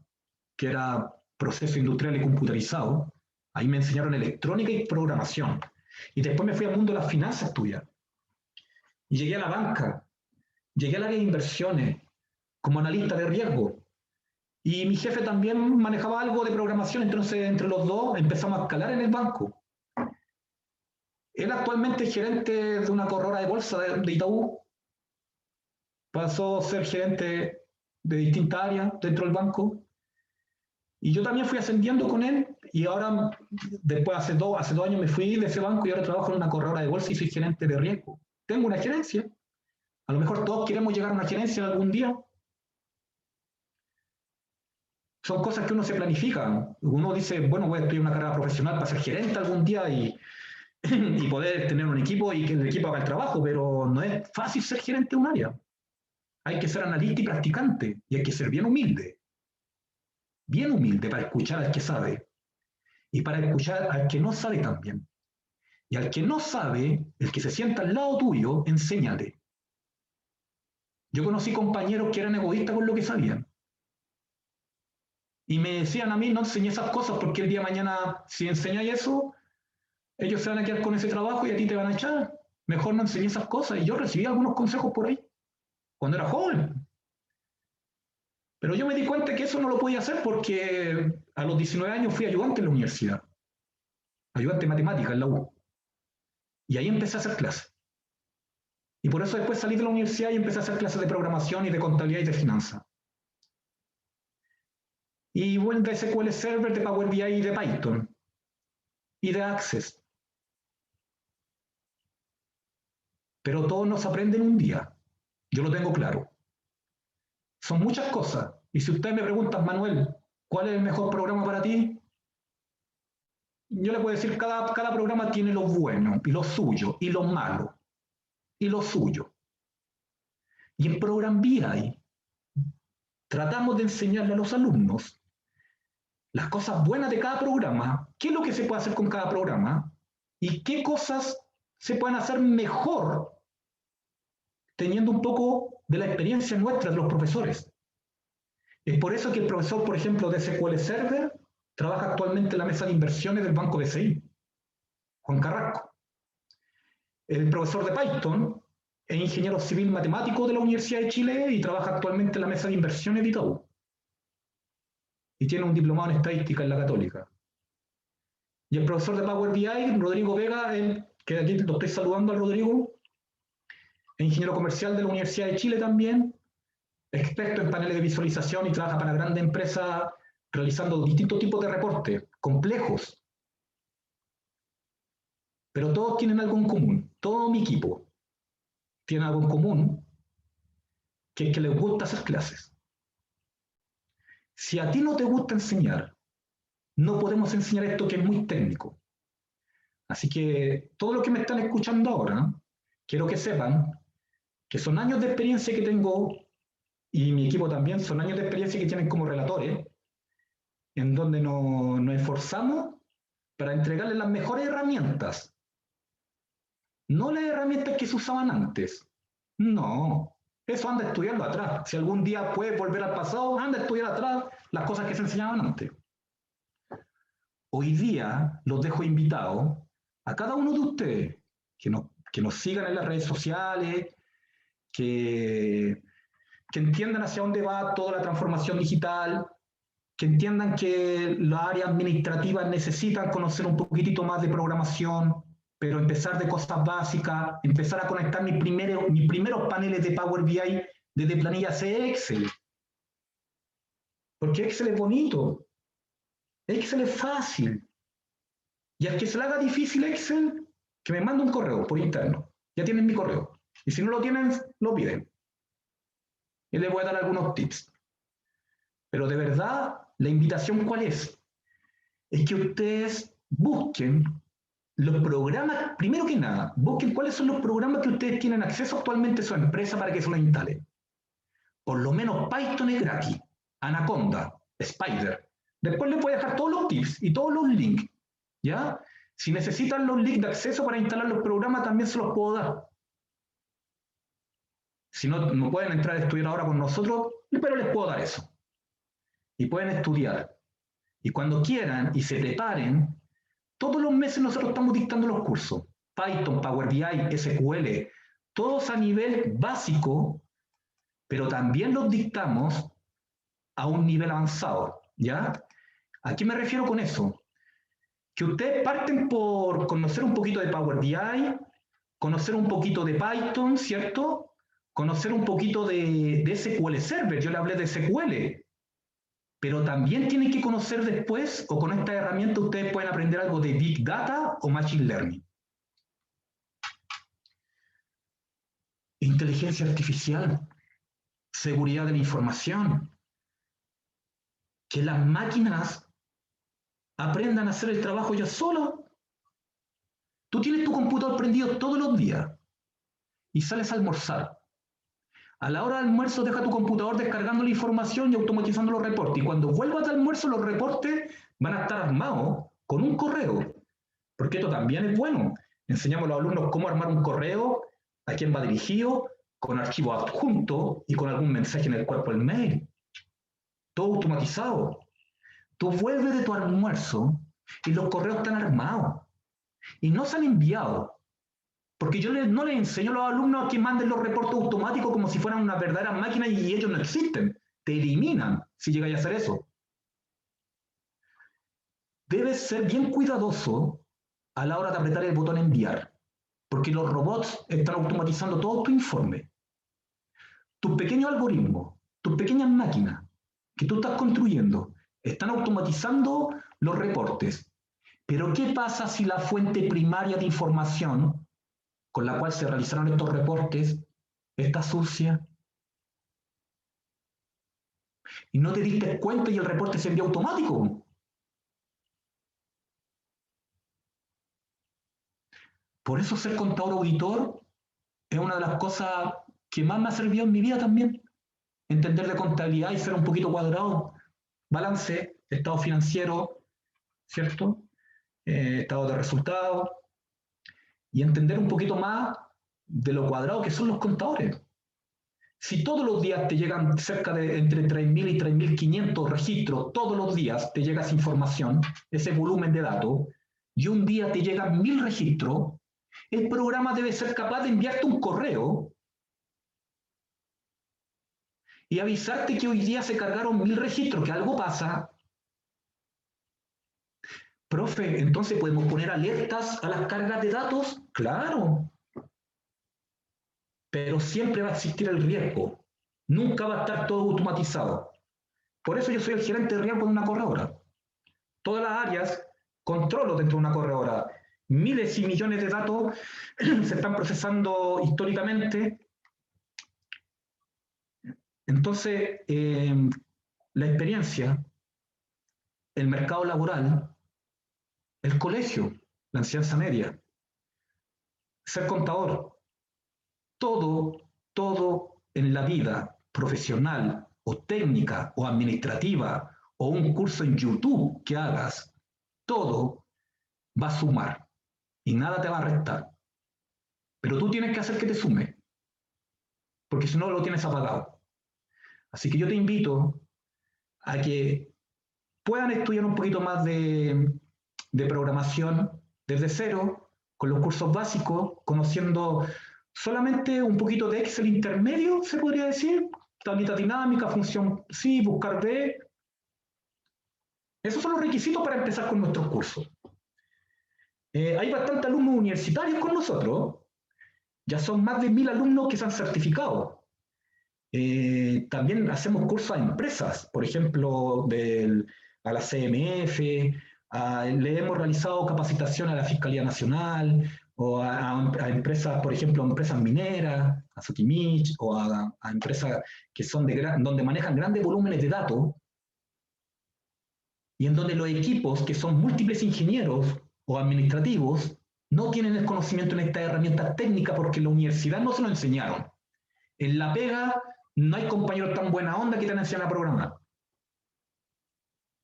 que era proceso industrial y computarizado. Ahí me enseñaron electrónica y programación. Y después me fui al mundo de las finanzas a estudiar. Y llegué a la banca, llegué al área de inversiones, como analista de riesgo. Y mi jefe también manejaba algo de programación, entonces entre los dos empezamos a escalar en el banco. Él actualmente es gerente de una corredora de bolsa de Itaú. Pasó a ser gerente de distintas áreas dentro del banco. Y yo también fui ascendiendo con él. Y ahora, después hace dos años me fui de ese banco y ahora trabajo en una corredora de bolsa y soy gerente de riesgo. Tengo una gerencia. A lo mejor todos queremos llegar a una gerencia algún día. Son cosas que uno se planifica. Uno dice, bueno, voy a estudiar una carrera profesional para ser gerente algún día y poder tener un equipo y que el equipo haga el trabajo, pero no es fácil ser gerente de un área. Hay que ser analista y practicante y hay que ser bien humilde para escuchar al que sabe y para escuchar al que no sabe también. Y al que no sabe, el que se sienta al lado tuyo, enséñale. Yo conocí compañeros que eran egoístas con lo que sabían. Y me decían a mí, no enseñé esas cosas porque el día de mañana, si enseñáis eso, ellos se van a quedar con ese trabajo y a ti te van a echar. Mejor no enseñé esas cosas. Y yo recibí algunos consejos por ahí, cuando era joven. Pero yo me di cuenta que eso no lo podía hacer porque a los 19 años fui ayudante en la universidad. Ayudante de matemática en la U. Y ahí empecé a hacer clases. Y por eso después salí de la universidad y empecé a hacer clases de programación y de contabilidad y de finanzas. Y bueno, de SQL Server, de Power BI y de Python. Y de Access. Pero todo no se aprende en un día. Yo lo tengo claro. Son muchas cosas. Y si ustedes me preguntan, Manuel, ¿cuál es el mejor programa para ti? Yo le puedo decir, cada programa tiene lo bueno y lo suyo, y lo malo, y lo suyo. Y en Program BI tratamos de enseñarle a los alumnos las cosas buenas de cada programa, qué es lo que se puede hacer con cada programa, y qué cosas se pueden hacer mejor teniendo un poco de la experiencia nuestra de los profesores. Es por eso que el profesor, por ejemplo, de SQL Server trabaja actualmente en la mesa de inversiones del Banco BCI, Juan Carrasco. El profesor de Python es ingeniero civil matemático de la Universidad de Chile y trabaja actualmente en la mesa de inversiones de Itaú. Y tiene un diplomado en estadística en la Católica. Y el profesor de Power BI, Rodrigo Vega, que aquí lo estoy saludando al Rodrigo, es ingeniero comercial de la Universidad de Chile también, experto en paneles de visualización y trabaja para grandes empresas realizando distintos tipos de reportes complejos. Pero todos tienen algo en común. Todo mi equipo tiene algo en común, que es que les gusta hacer clases. Si a ti no te gusta enseñar, no podemos enseñar esto que es muy técnico. Así que todo lo que me están escuchando ahora, quiero que sepan que son años de experiencia que tengo y mi equipo también, son años de experiencia que tienen como relatores, en donde nos esforzamos para entregarles las mejores herramientas, no las herramientas que se usaban antes. No, eso anda a estudiarlo atrás. Si algún día puedes volver al pasado, anda a estudiar atrás las cosas que se enseñaban antes. Hoy día los dejo invitados a cada uno de ustedes que nos sigan en las redes sociales, que, que entiendan hacia dónde va toda la transformación digital, que entiendan que las áreas administrativas necesitan conocer un poquitito más de programación, pero empezar de cosas básicas, empezar a conectar mis primeros paneles de Power BI desde planillas Excel. Porque Excel es bonito, Excel es fácil. Y al que se le haga difícil Excel, que me mande un correo por interno. Ya tienen mi correo. Y si no lo tienen, lo piden. Y les voy a dar algunos tips. Pero de verdad, la invitación ¿cuál es? Es que ustedes busquen los programas, primero que nada, busquen cuáles son los programas que ustedes tienen acceso actualmente a su empresa para que se los instalen. Por lo menos Python es gratis, Anaconda, Spider. Después les voy a dejar todos los tips y todos los links, ¿ya? Si necesitan los links de acceso para instalar los programas, también se los puedo dar. Si no, no pueden entrar a estudiar ahora con nosotros, pero les puedo dar eso. Y pueden estudiar. Y cuando quieran y se preparen, todos los meses nosotros estamos dictando los cursos. Python, Power BI, SQL, todos a nivel básico, pero también los dictamos a un nivel avanzado, ¿ya? ¿A qué me refiero con eso? Que ustedes parten por conocer un poquito de Power BI, conocer un poquito de Python, ¿cierto? Conocer un poquito de SQL Server, yo le hablé de SQL, pero también tienen que conocer después, o con esta herramienta ustedes pueden aprender algo de Big Data o Machine Learning. Inteligencia artificial, seguridad de la información, que las máquinas aprendan a hacer el trabajo ellos solos. Tú tienes tu computador prendido todos los días y sales a almorzar. A la hora del almuerzo deja tu computador descargando la información y automatizando los reportes. Y cuando vuelvas de almuerzo, los reportes van a estar armados con un correo. Porque esto también es bueno. Enseñamos a los alumnos cómo armar un correo, a quién va dirigido, con archivo adjunto y con algún mensaje en el cuerpo del mail. Todo automatizado. Tú vuelves de tu almuerzo y los correos están armados y no se han enviado. Porque yo no les enseño a los alumnos a que manden los reportes automáticos como si fueran una verdadera máquina y ellos no existen. Te eliminan si llegáis a hacer eso. Debes ser bien cuidadoso a la hora de apretar el botón enviar, porque los robots están automatizando todo tu informe. Tus pequeños algoritmos, tus pequeñas máquinas que tú estás construyendo, están automatizando los reportes. Pero ¿qué pasa si la fuente primaria de información con la cual se realizaron estos reportes está sucia? Y no te diste cuenta y el reporte se envió automático. Por eso ser contador auditor es una de las cosas que más me ha servido en mi vida también. Entender de contabilidad y ser un poquito cuadrado. Balance, estado financiero, ¿cierto? Estado de resultados. Y entender un poquito más de lo cuadrado que son los contadores. Si todos los días te llegan cerca de entre 3.000 y 3.500 registros, todos los días te llega esa información, ese volumen de datos, y un día te llegan 1.000 registros, el programa debe ser capaz de enviarte un correo y avisarte que hoy día se cargaron 1.000 registros, que algo pasa. Profe, entonces podemos poner alertas a las cargas de datos, claro, pero siempre va a existir el riesgo. Nunca va a estar todo automatizado. Por eso yo soy el gerente de riesgo de una corredora. Todas las áreas controlo dentro de una corredora. Miles y millones de datos se están procesando históricamente. Entonces, la experiencia, el mercado laboral, el colegio, la enseñanza media, ser contador, todo en la vida profesional o técnica o administrativa o un curso en YouTube que hagas, todo va a sumar y nada te va a restar. Pero tú tienes que hacer que te sume, porque si no lo tienes apagado. Así que yo te invito a que puedan estudiar un poquito más de programación desde cero, con los cursos básicos, conociendo solamente un poquito de Excel intermedio, se podría decir, tablita dinámica, función sí, buscar B. Esos son los requisitos para empezar con nuestros cursos. Hay bastantes alumnos universitarios con nosotros, ya son más de 1000 alumnos que se han certificado. También hacemos cursos a empresas, por ejemplo, a la CMF, le hemos realizado capacitación a la Fiscalía Nacional, o a empresas, por ejemplo, a empresas mineras, a Sokimich, o a empresas que son donde manejan grandes volúmenes de datos, y en donde los equipos, que son múltiples ingenieros o administrativos, no tienen el conocimiento en estas herramientas técnicas porque en la universidad no se lo enseñaron. En la pega no hay compañeros tan buena onda que te enseñan a programar.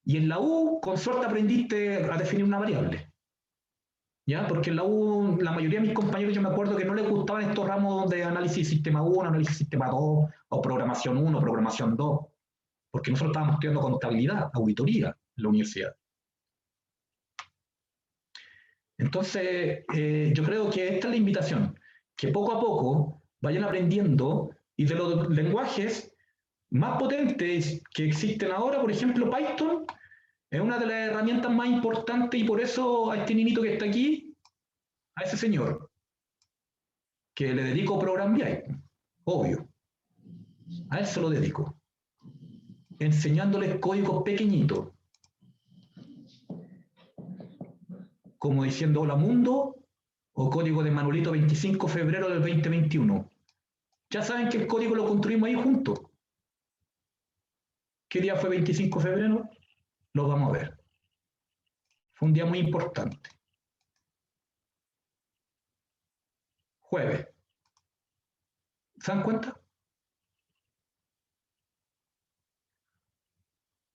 Y en la U, con suerte aprendiste a definir una variable. ¿Ya? Porque en la U, la mayoría de mis compañeros, yo me acuerdo que no les gustaban estos ramos de análisis sistema 1, análisis sistema 2, o programación 1, programación 2, porque nosotros estábamos estudiando contabilidad, auditoría en la universidad. Entonces, yo creo que esta es la invitación, que poco a poco vayan aprendiendo, y de los lenguajes más potentes que existen ahora, por ejemplo, Python, es una de las herramientas más importantes, y por eso a este niñito que está aquí, a ese señor, que le dedico Program BI, obvio, a él se lo dedico, enseñándoles códigos pequeñitos, como diciendo hola mundo, o código de Manolito 25 de febrero del 2021. Ya saben que el código lo construimos ahí juntos. ¿Qué día fue 25 de febrero? Lo vamos a ver. Fue un día muy importante. Jueves. ¿Se dan cuenta?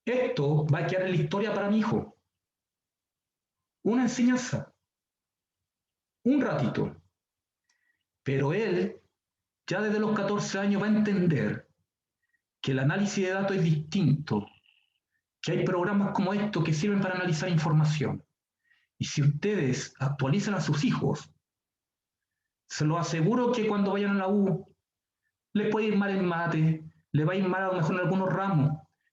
Esto va a quedar en la historia para mi hijo. Una enseñanza. Un ratito. Pero él, ya desde los 14 años, va a entender que el análisis de datos es distinto, que hay programas como estos que sirven para analizar información. Y si ustedes actualizan a sus hijos, se los aseguro que cuando vayan a la U, les puede ir mal en mate, les va a ir mal a lo mejor en algunos ramos,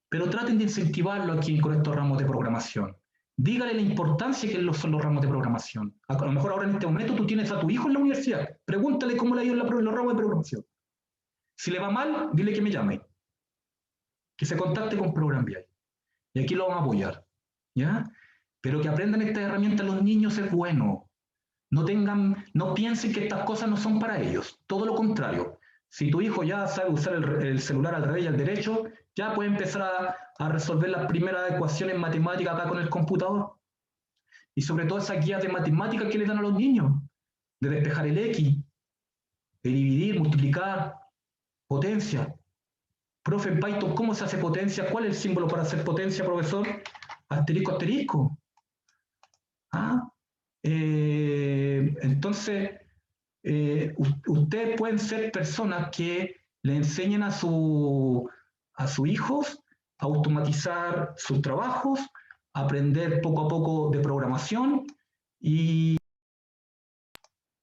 pero traten de incentivarlo aquí con estos ramos de programación. Dígale la importancia que son los ramos de programación. A lo mejor ahora en este momento tú tienes a tu hijo en la universidad, pregúntale cómo le ha ido en los ramos de programación. Si le va mal, dile que me llame, que se contacte con Program BI. Y aquí lo vamos a apoyar, ¿ya? Pero que aprendan estas herramientas los niños es bueno. No piensen que estas cosas no son para ellos, todo lo contrario. Si tu hijo ya sabe usar el celular al revés y al derecho, ya puede empezar a resolver las primeras ecuaciones matemáticas acá con el computador. Y sobre todo esas guías de matemáticas que le dan a los niños, de despejar el X, de dividir, multiplicar, potencia. Profe, en Python, ¿cómo se hace potencia? ¿Cuál es el símbolo para hacer potencia, profesor? Asterisco, asterisco. Entonces, ustedes pueden ser personas que le enseñen a sus hijos a automatizar sus trabajos, aprender poco a poco de programación y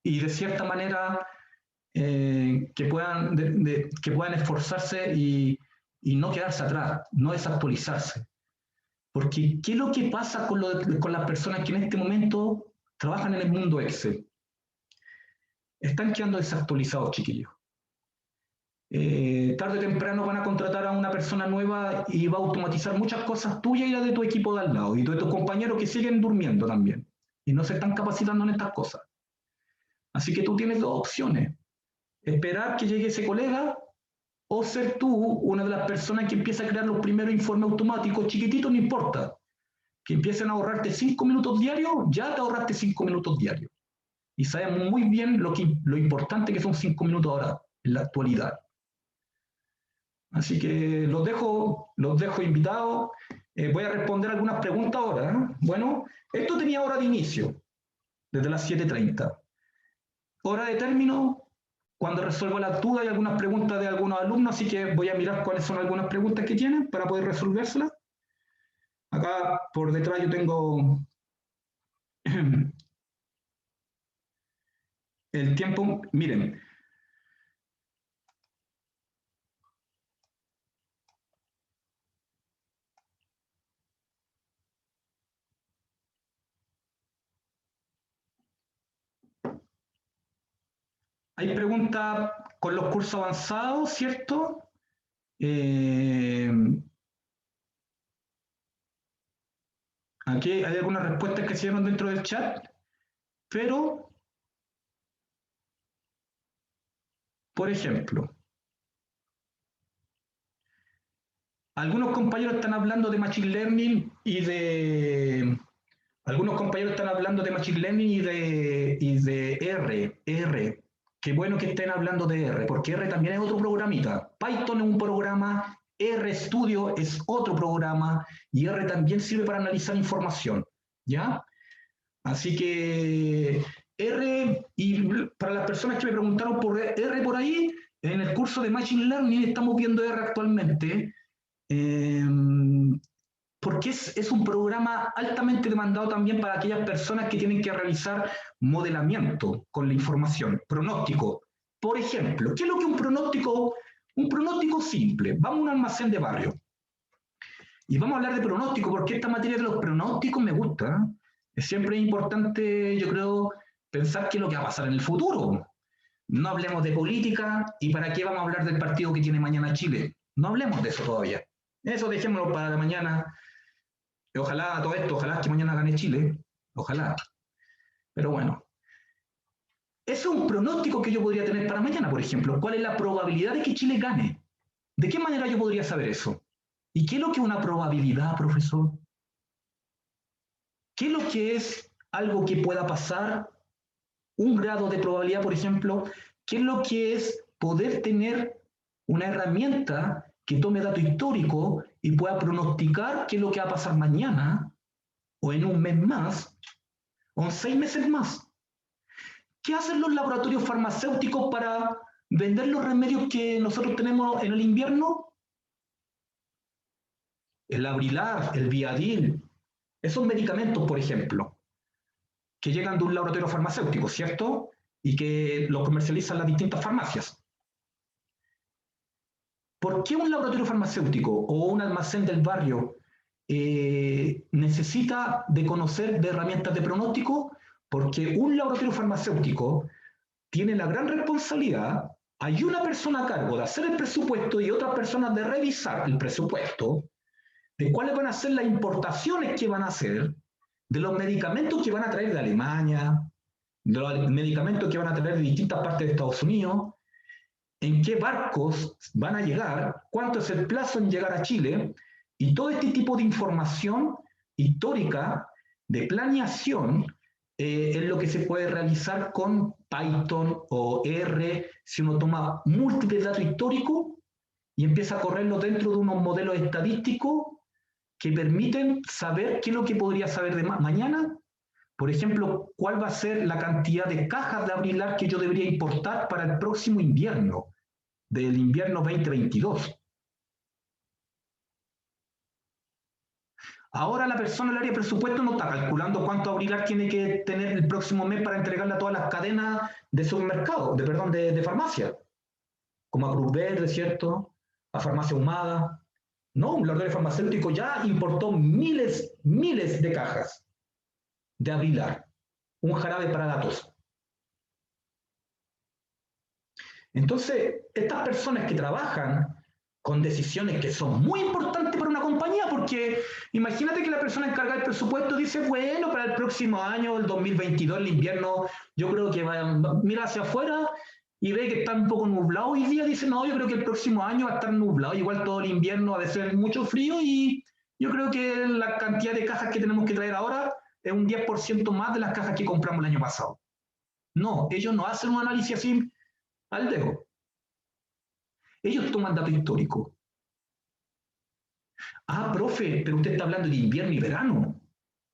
de cierta manera que puedan esforzarse y no quedarse atrás, no desactualizarse. Porque, ¿qué es lo que pasa con las personas que en este momento trabajan en el mundo Excel? Están quedando desactualizados, chiquillos. Tarde o temprano van a contratar a una persona nueva y va a automatizar muchas cosas tuyas y las de tu equipo de al lado, y de tus compañeros que siguen durmiendo también, y no se están capacitando en estas cosas. Así que tú tienes dos opciones: esperar que llegue ese colega, o ser tú una de las personas que empieza a crear los primeros informes automáticos, chiquititos, no importa, que empiecen a ahorrarte 5 minutos diarios. Ya te ahorraste 5 minutos diarios. Y sabemos muy bien lo importante que son 5 minutos ahora, en la actualidad. Así que los dejo invitados. Voy a responder algunas preguntas ahora. Bueno, esto tenía hora de inicio, desde las 7:30. Hora de término, cuando resuelvo la duda hay algunas preguntas de algunos alumnos, así que voy a mirar cuáles son algunas preguntas que tienen para poder resolvérselas. Acá por detrás yo tengo el tiempo. Miren, hay preguntas con los cursos avanzados, ¿cierto? Aquí hay algunas respuestas que se dieron dentro del chat, pero, por ejemplo, algunos compañeros están hablando de Machine Learning y de... Algunos compañeros están hablando de Machine Learning y de R. Qué bueno que estén hablando de R, porque R también es otro programita. Python es un programa, RStudio es otro programa, y R también sirve para analizar información, ¿ya? Así que R, y para las personas que me preguntaron por R por ahí, en el curso de Machine Learning estamos viendo R actualmente, eh, porque es un programa altamente demandado también para aquellas personas que tienen que realizar modelamiento con la información, pronóstico. Por ejemplo, ¿qué es lo que un pronóstico? Un pronóstico simple. Vamos a un almacén de barrio y vamos a hablar de pronóstico, porque esta materia de los pronósticos me gusta. Es siempre importante, yo creo, pensar qué es lo que va a pasar en el futuro. No hablemos de política y para qué vamos a hablar del partido que tiene mañana Chile. No hablemos de eso todavía. Eso dejémoslo para la mañana. Ojalá todo esto, ojalá que mañana gane Chile. Ojalá. Pero bueno. Eso es un pronóstico que yo podría tener para mañana, por ejemplo. ¿Cuál es la probabilidad de que Chile gane? ¿De qué manera yo podría saber eso? ¿Y qué es lo que es una probabilidad, profesor? ¿Qué es lo que es algo que pueda pasar? Un grado de probabilidad, por ejemplo. ¿Qué es lo que es poder tener una herramienta que tome dato histórico y pueda pronosticar qué es lo que va a pasar mañana o en un mes más o en 6 meses más? ¿Qué hacen los laboratorios farmacéuticos para vender los remedios que nosotros tenemos en el invierno? El Abrilar, el Viadil, esos medicamentos, por ejemplo, que llegan de un laboratorio farmacéutico, ¿cierto? Y que los comercializan las distintas farmacias. ¿Por qué un laboratorio farmacéutico o un almacén del barrio necesita de conocer de herramientas de pronóstico? Porque un laboratorio farmacéutico tiene la gran responsabilidad, hay una persona a cargo de hacer el presupuesto y otras personas de revisar el presupuesto, de cuáles van a ser las importaciones que van a hacer, de los medicamentos que van a traer de Alemania, de los medicamentos que van a traer de distintas partes de Estados Unidos, en qué barcos van a llegar, cuánto es el plazo en llegar a Chile, y todo este tipo de información histórica de planeación es lo que se puede realizar con Python o R si uno toma múltiples datos históricos y empieza a correrlo dentro de unos modelos estadísticos que permiten saber qué es lo que podría saber de mañana. Por ejemplo, cuál va a ser la cantidad de cajas de Abrilar que yo debería importar para el próximo invierno, del invierno 2022. Ahora la persona del área de presupuesto no está calculando cuánto Abrilar tiene que tener el próximo mes para entregarle a todas las cadenas de supermercados, de farmacia, como a Cruz Verde, ¿cierto? A Farmacia Humada. No, un laboratorio farmacéutico ya importó miles de cajas de Abrilar, un jarabe para la tos. Entonces, estas personas que trabajan con decisiones que son muy importantes para una compañía, porque imagínate que la persona encargada del presupuesto dice, bueno, para el próximo año, el 2022, el invierno, yo creo que mira hacia afuera y ve que está un poco nublado hoy día, dice, no, yo creo que el próximo año va a estar nublado, igual todo el invierno va a ser mucho frío y yo creo que la cantidad de cajas que tenemos que traer ahora es un 10% más de las cajas que compramos el año pasado. No, ellos no hacen un análisis así al dedo. Ellos toman datos históricos. Ah, profe, pero usted está hablando de invierno y verano.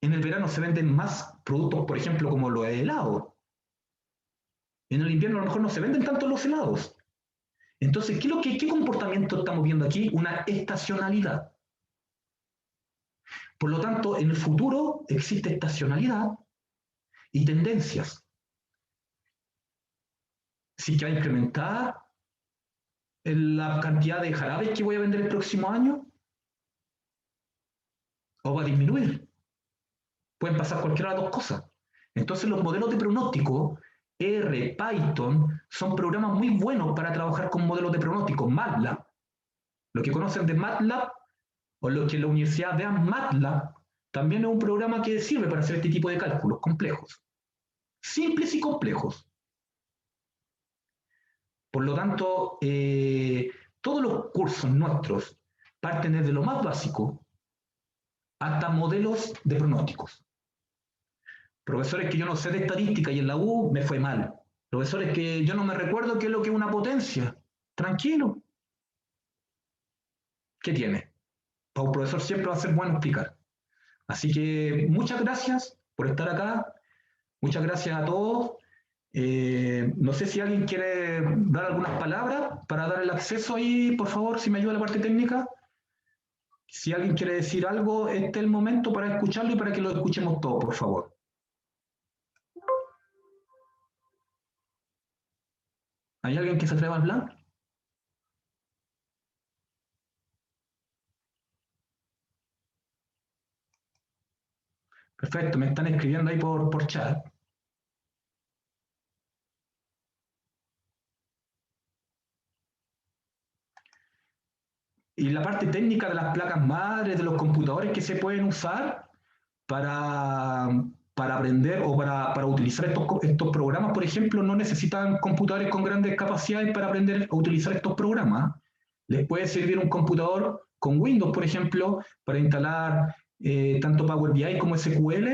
En el verano se venden más productos, por ejemplo, como los helados. En el invierno a lo mejor no se venden tanto los helados. Entonces, ¿qué comportamiento estamos viendo aquí? Una estacionalidad. Por lo tanto, en el futuro existe estacionalidad y tendencias. Sí que va a incrementar la cantidad de jarabes que voy a vender el próximo año o va a disminuir. Pueden pasar cualquiera de las dos cosas. Entonces, los modelos de pronóstico, R, Python, son programas muy buenos para trabajar con modelos de pronóstico. MATLAB, lo que conocen de MATLAB o lo que la universidad vea MATLAB, también es un programa que sirve para hacer este tipo de cálculos complejos, simples y complejos. Por lo tanto, todos los cursos nuestros parten desde lo más básico hasta modelos de pronósticos. Profesores que yo no sé de estadística y en la U me fue mal. Profesores que yo no me recuerdo qué es lo que es una potencia. Tranquilo. ¿Qué tiene? Para un profesor siempre va a ser bueno explicar. Así que muchas gracias por estar acá. Muchas gracias a todos. No sé si alguien quiere dar algunas palabras para dar el acceso ahí, por favor, si me ayuda la parte técnica. Si alguien quiere decir algo, este es el momento para escucharlo y para que lo escuchemos todos, por favor. ¿Hay alguien que se atreva a hablar? Perfecto, me están escribiendo ahí por chat. Y la parte técnica de las placas madres, de los computadores que se pueden usar para, para aprender o para utilizar estos programas, por ejemplo, no necesitan computadores con grandes capacidades para aprender a utilizar estos programas. Les puede servir un computador con Windows, por ejemplo, para instalar tanto Power BI como SQL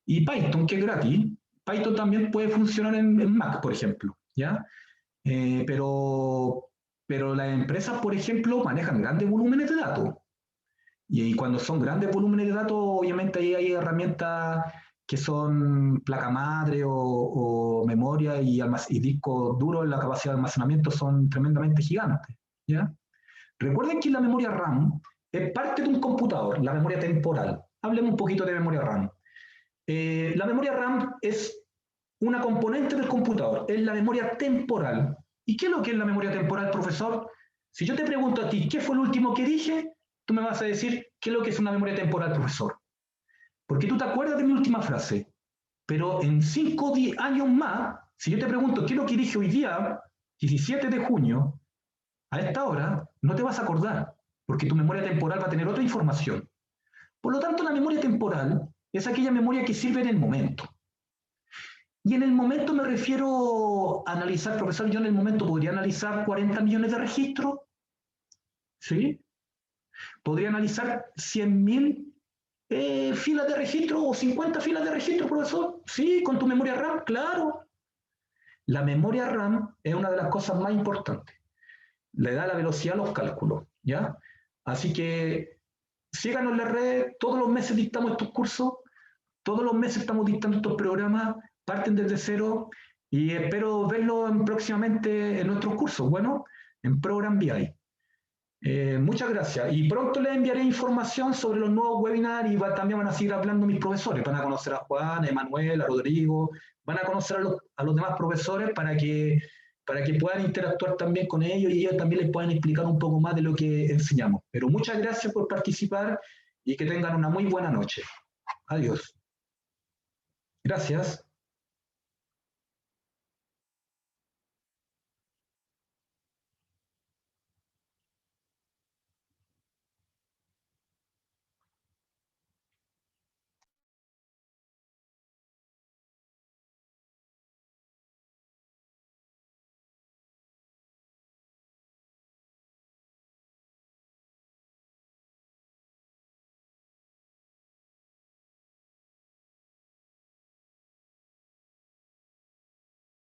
y Python, que es gratis. Python también puede funcionar en Mac, por ejemplo, ¿ya? Eh, pero, pero las empresas, por ejemplo, manejan grandes volúmenes de datos. Y cuando son grandes volúmenes de datos, obviamente ahí hay herramientas que son placa madre o memoria y discos duros, la capacidad de almacenamiento son tremendamente gigantes. ¿Ya? Recuerden que la memoria RAM es parte de un computador, la memoria temporal. Hablemos un poquito de memoria RAM. La memoria RAM es una componente del computador, es la memoria temporal. ¿Y qué es lo que es la memoria temporal, profesor? Si yo te pregunto a ti, ¿qué fue lo último que dije? Tú me vas a decir, ¿qué es lo que es una memoria temporal, profesor? Porque tú te acuerdas de mi última frase, pero en 5 años más, si yo te pregunto, ¿qué es lo que dije hoy día, 17 de junio, a esta hora, no te vas a acordar, porque tu memoria temporal va a tener otra información. Por lo tanto, la memoria temporal es aquella memoria que sirve en el momento. Y en el momento me refiero a analizar, profesor, yo en el momento podría analizar 40 millones de registros, ¿sí? Podría analizar 100.000 filas de registro o 50 filas de registro, profesor. Sí, con tu memoria RAM, claro. La memoria RAM es una de las cosas más importantes. Le da la velocidad a los cálculos, ¿ya? Así que síganos en la red, todos los meses dictamos estos cursos, todos los meses estamos dictando estos programas, parten desde cero y espero verlo próximamente en nuestros cursos, bueno, en Program BI. Muchas gracias. Y pronto les enviaré información sobre los nuevos webinars y también van a seguir hablando mis profesores. Van a conocer a Juan, a Emanuel, a Rodrigo, van a conocer a los demás profesores para que puedan interactuar también con ellos y ellos también les puedan explicar un poco más de lo que enseñamos. Pero muchas gracias por participar y que tengan una muy buena noche. Adiós. Gracias.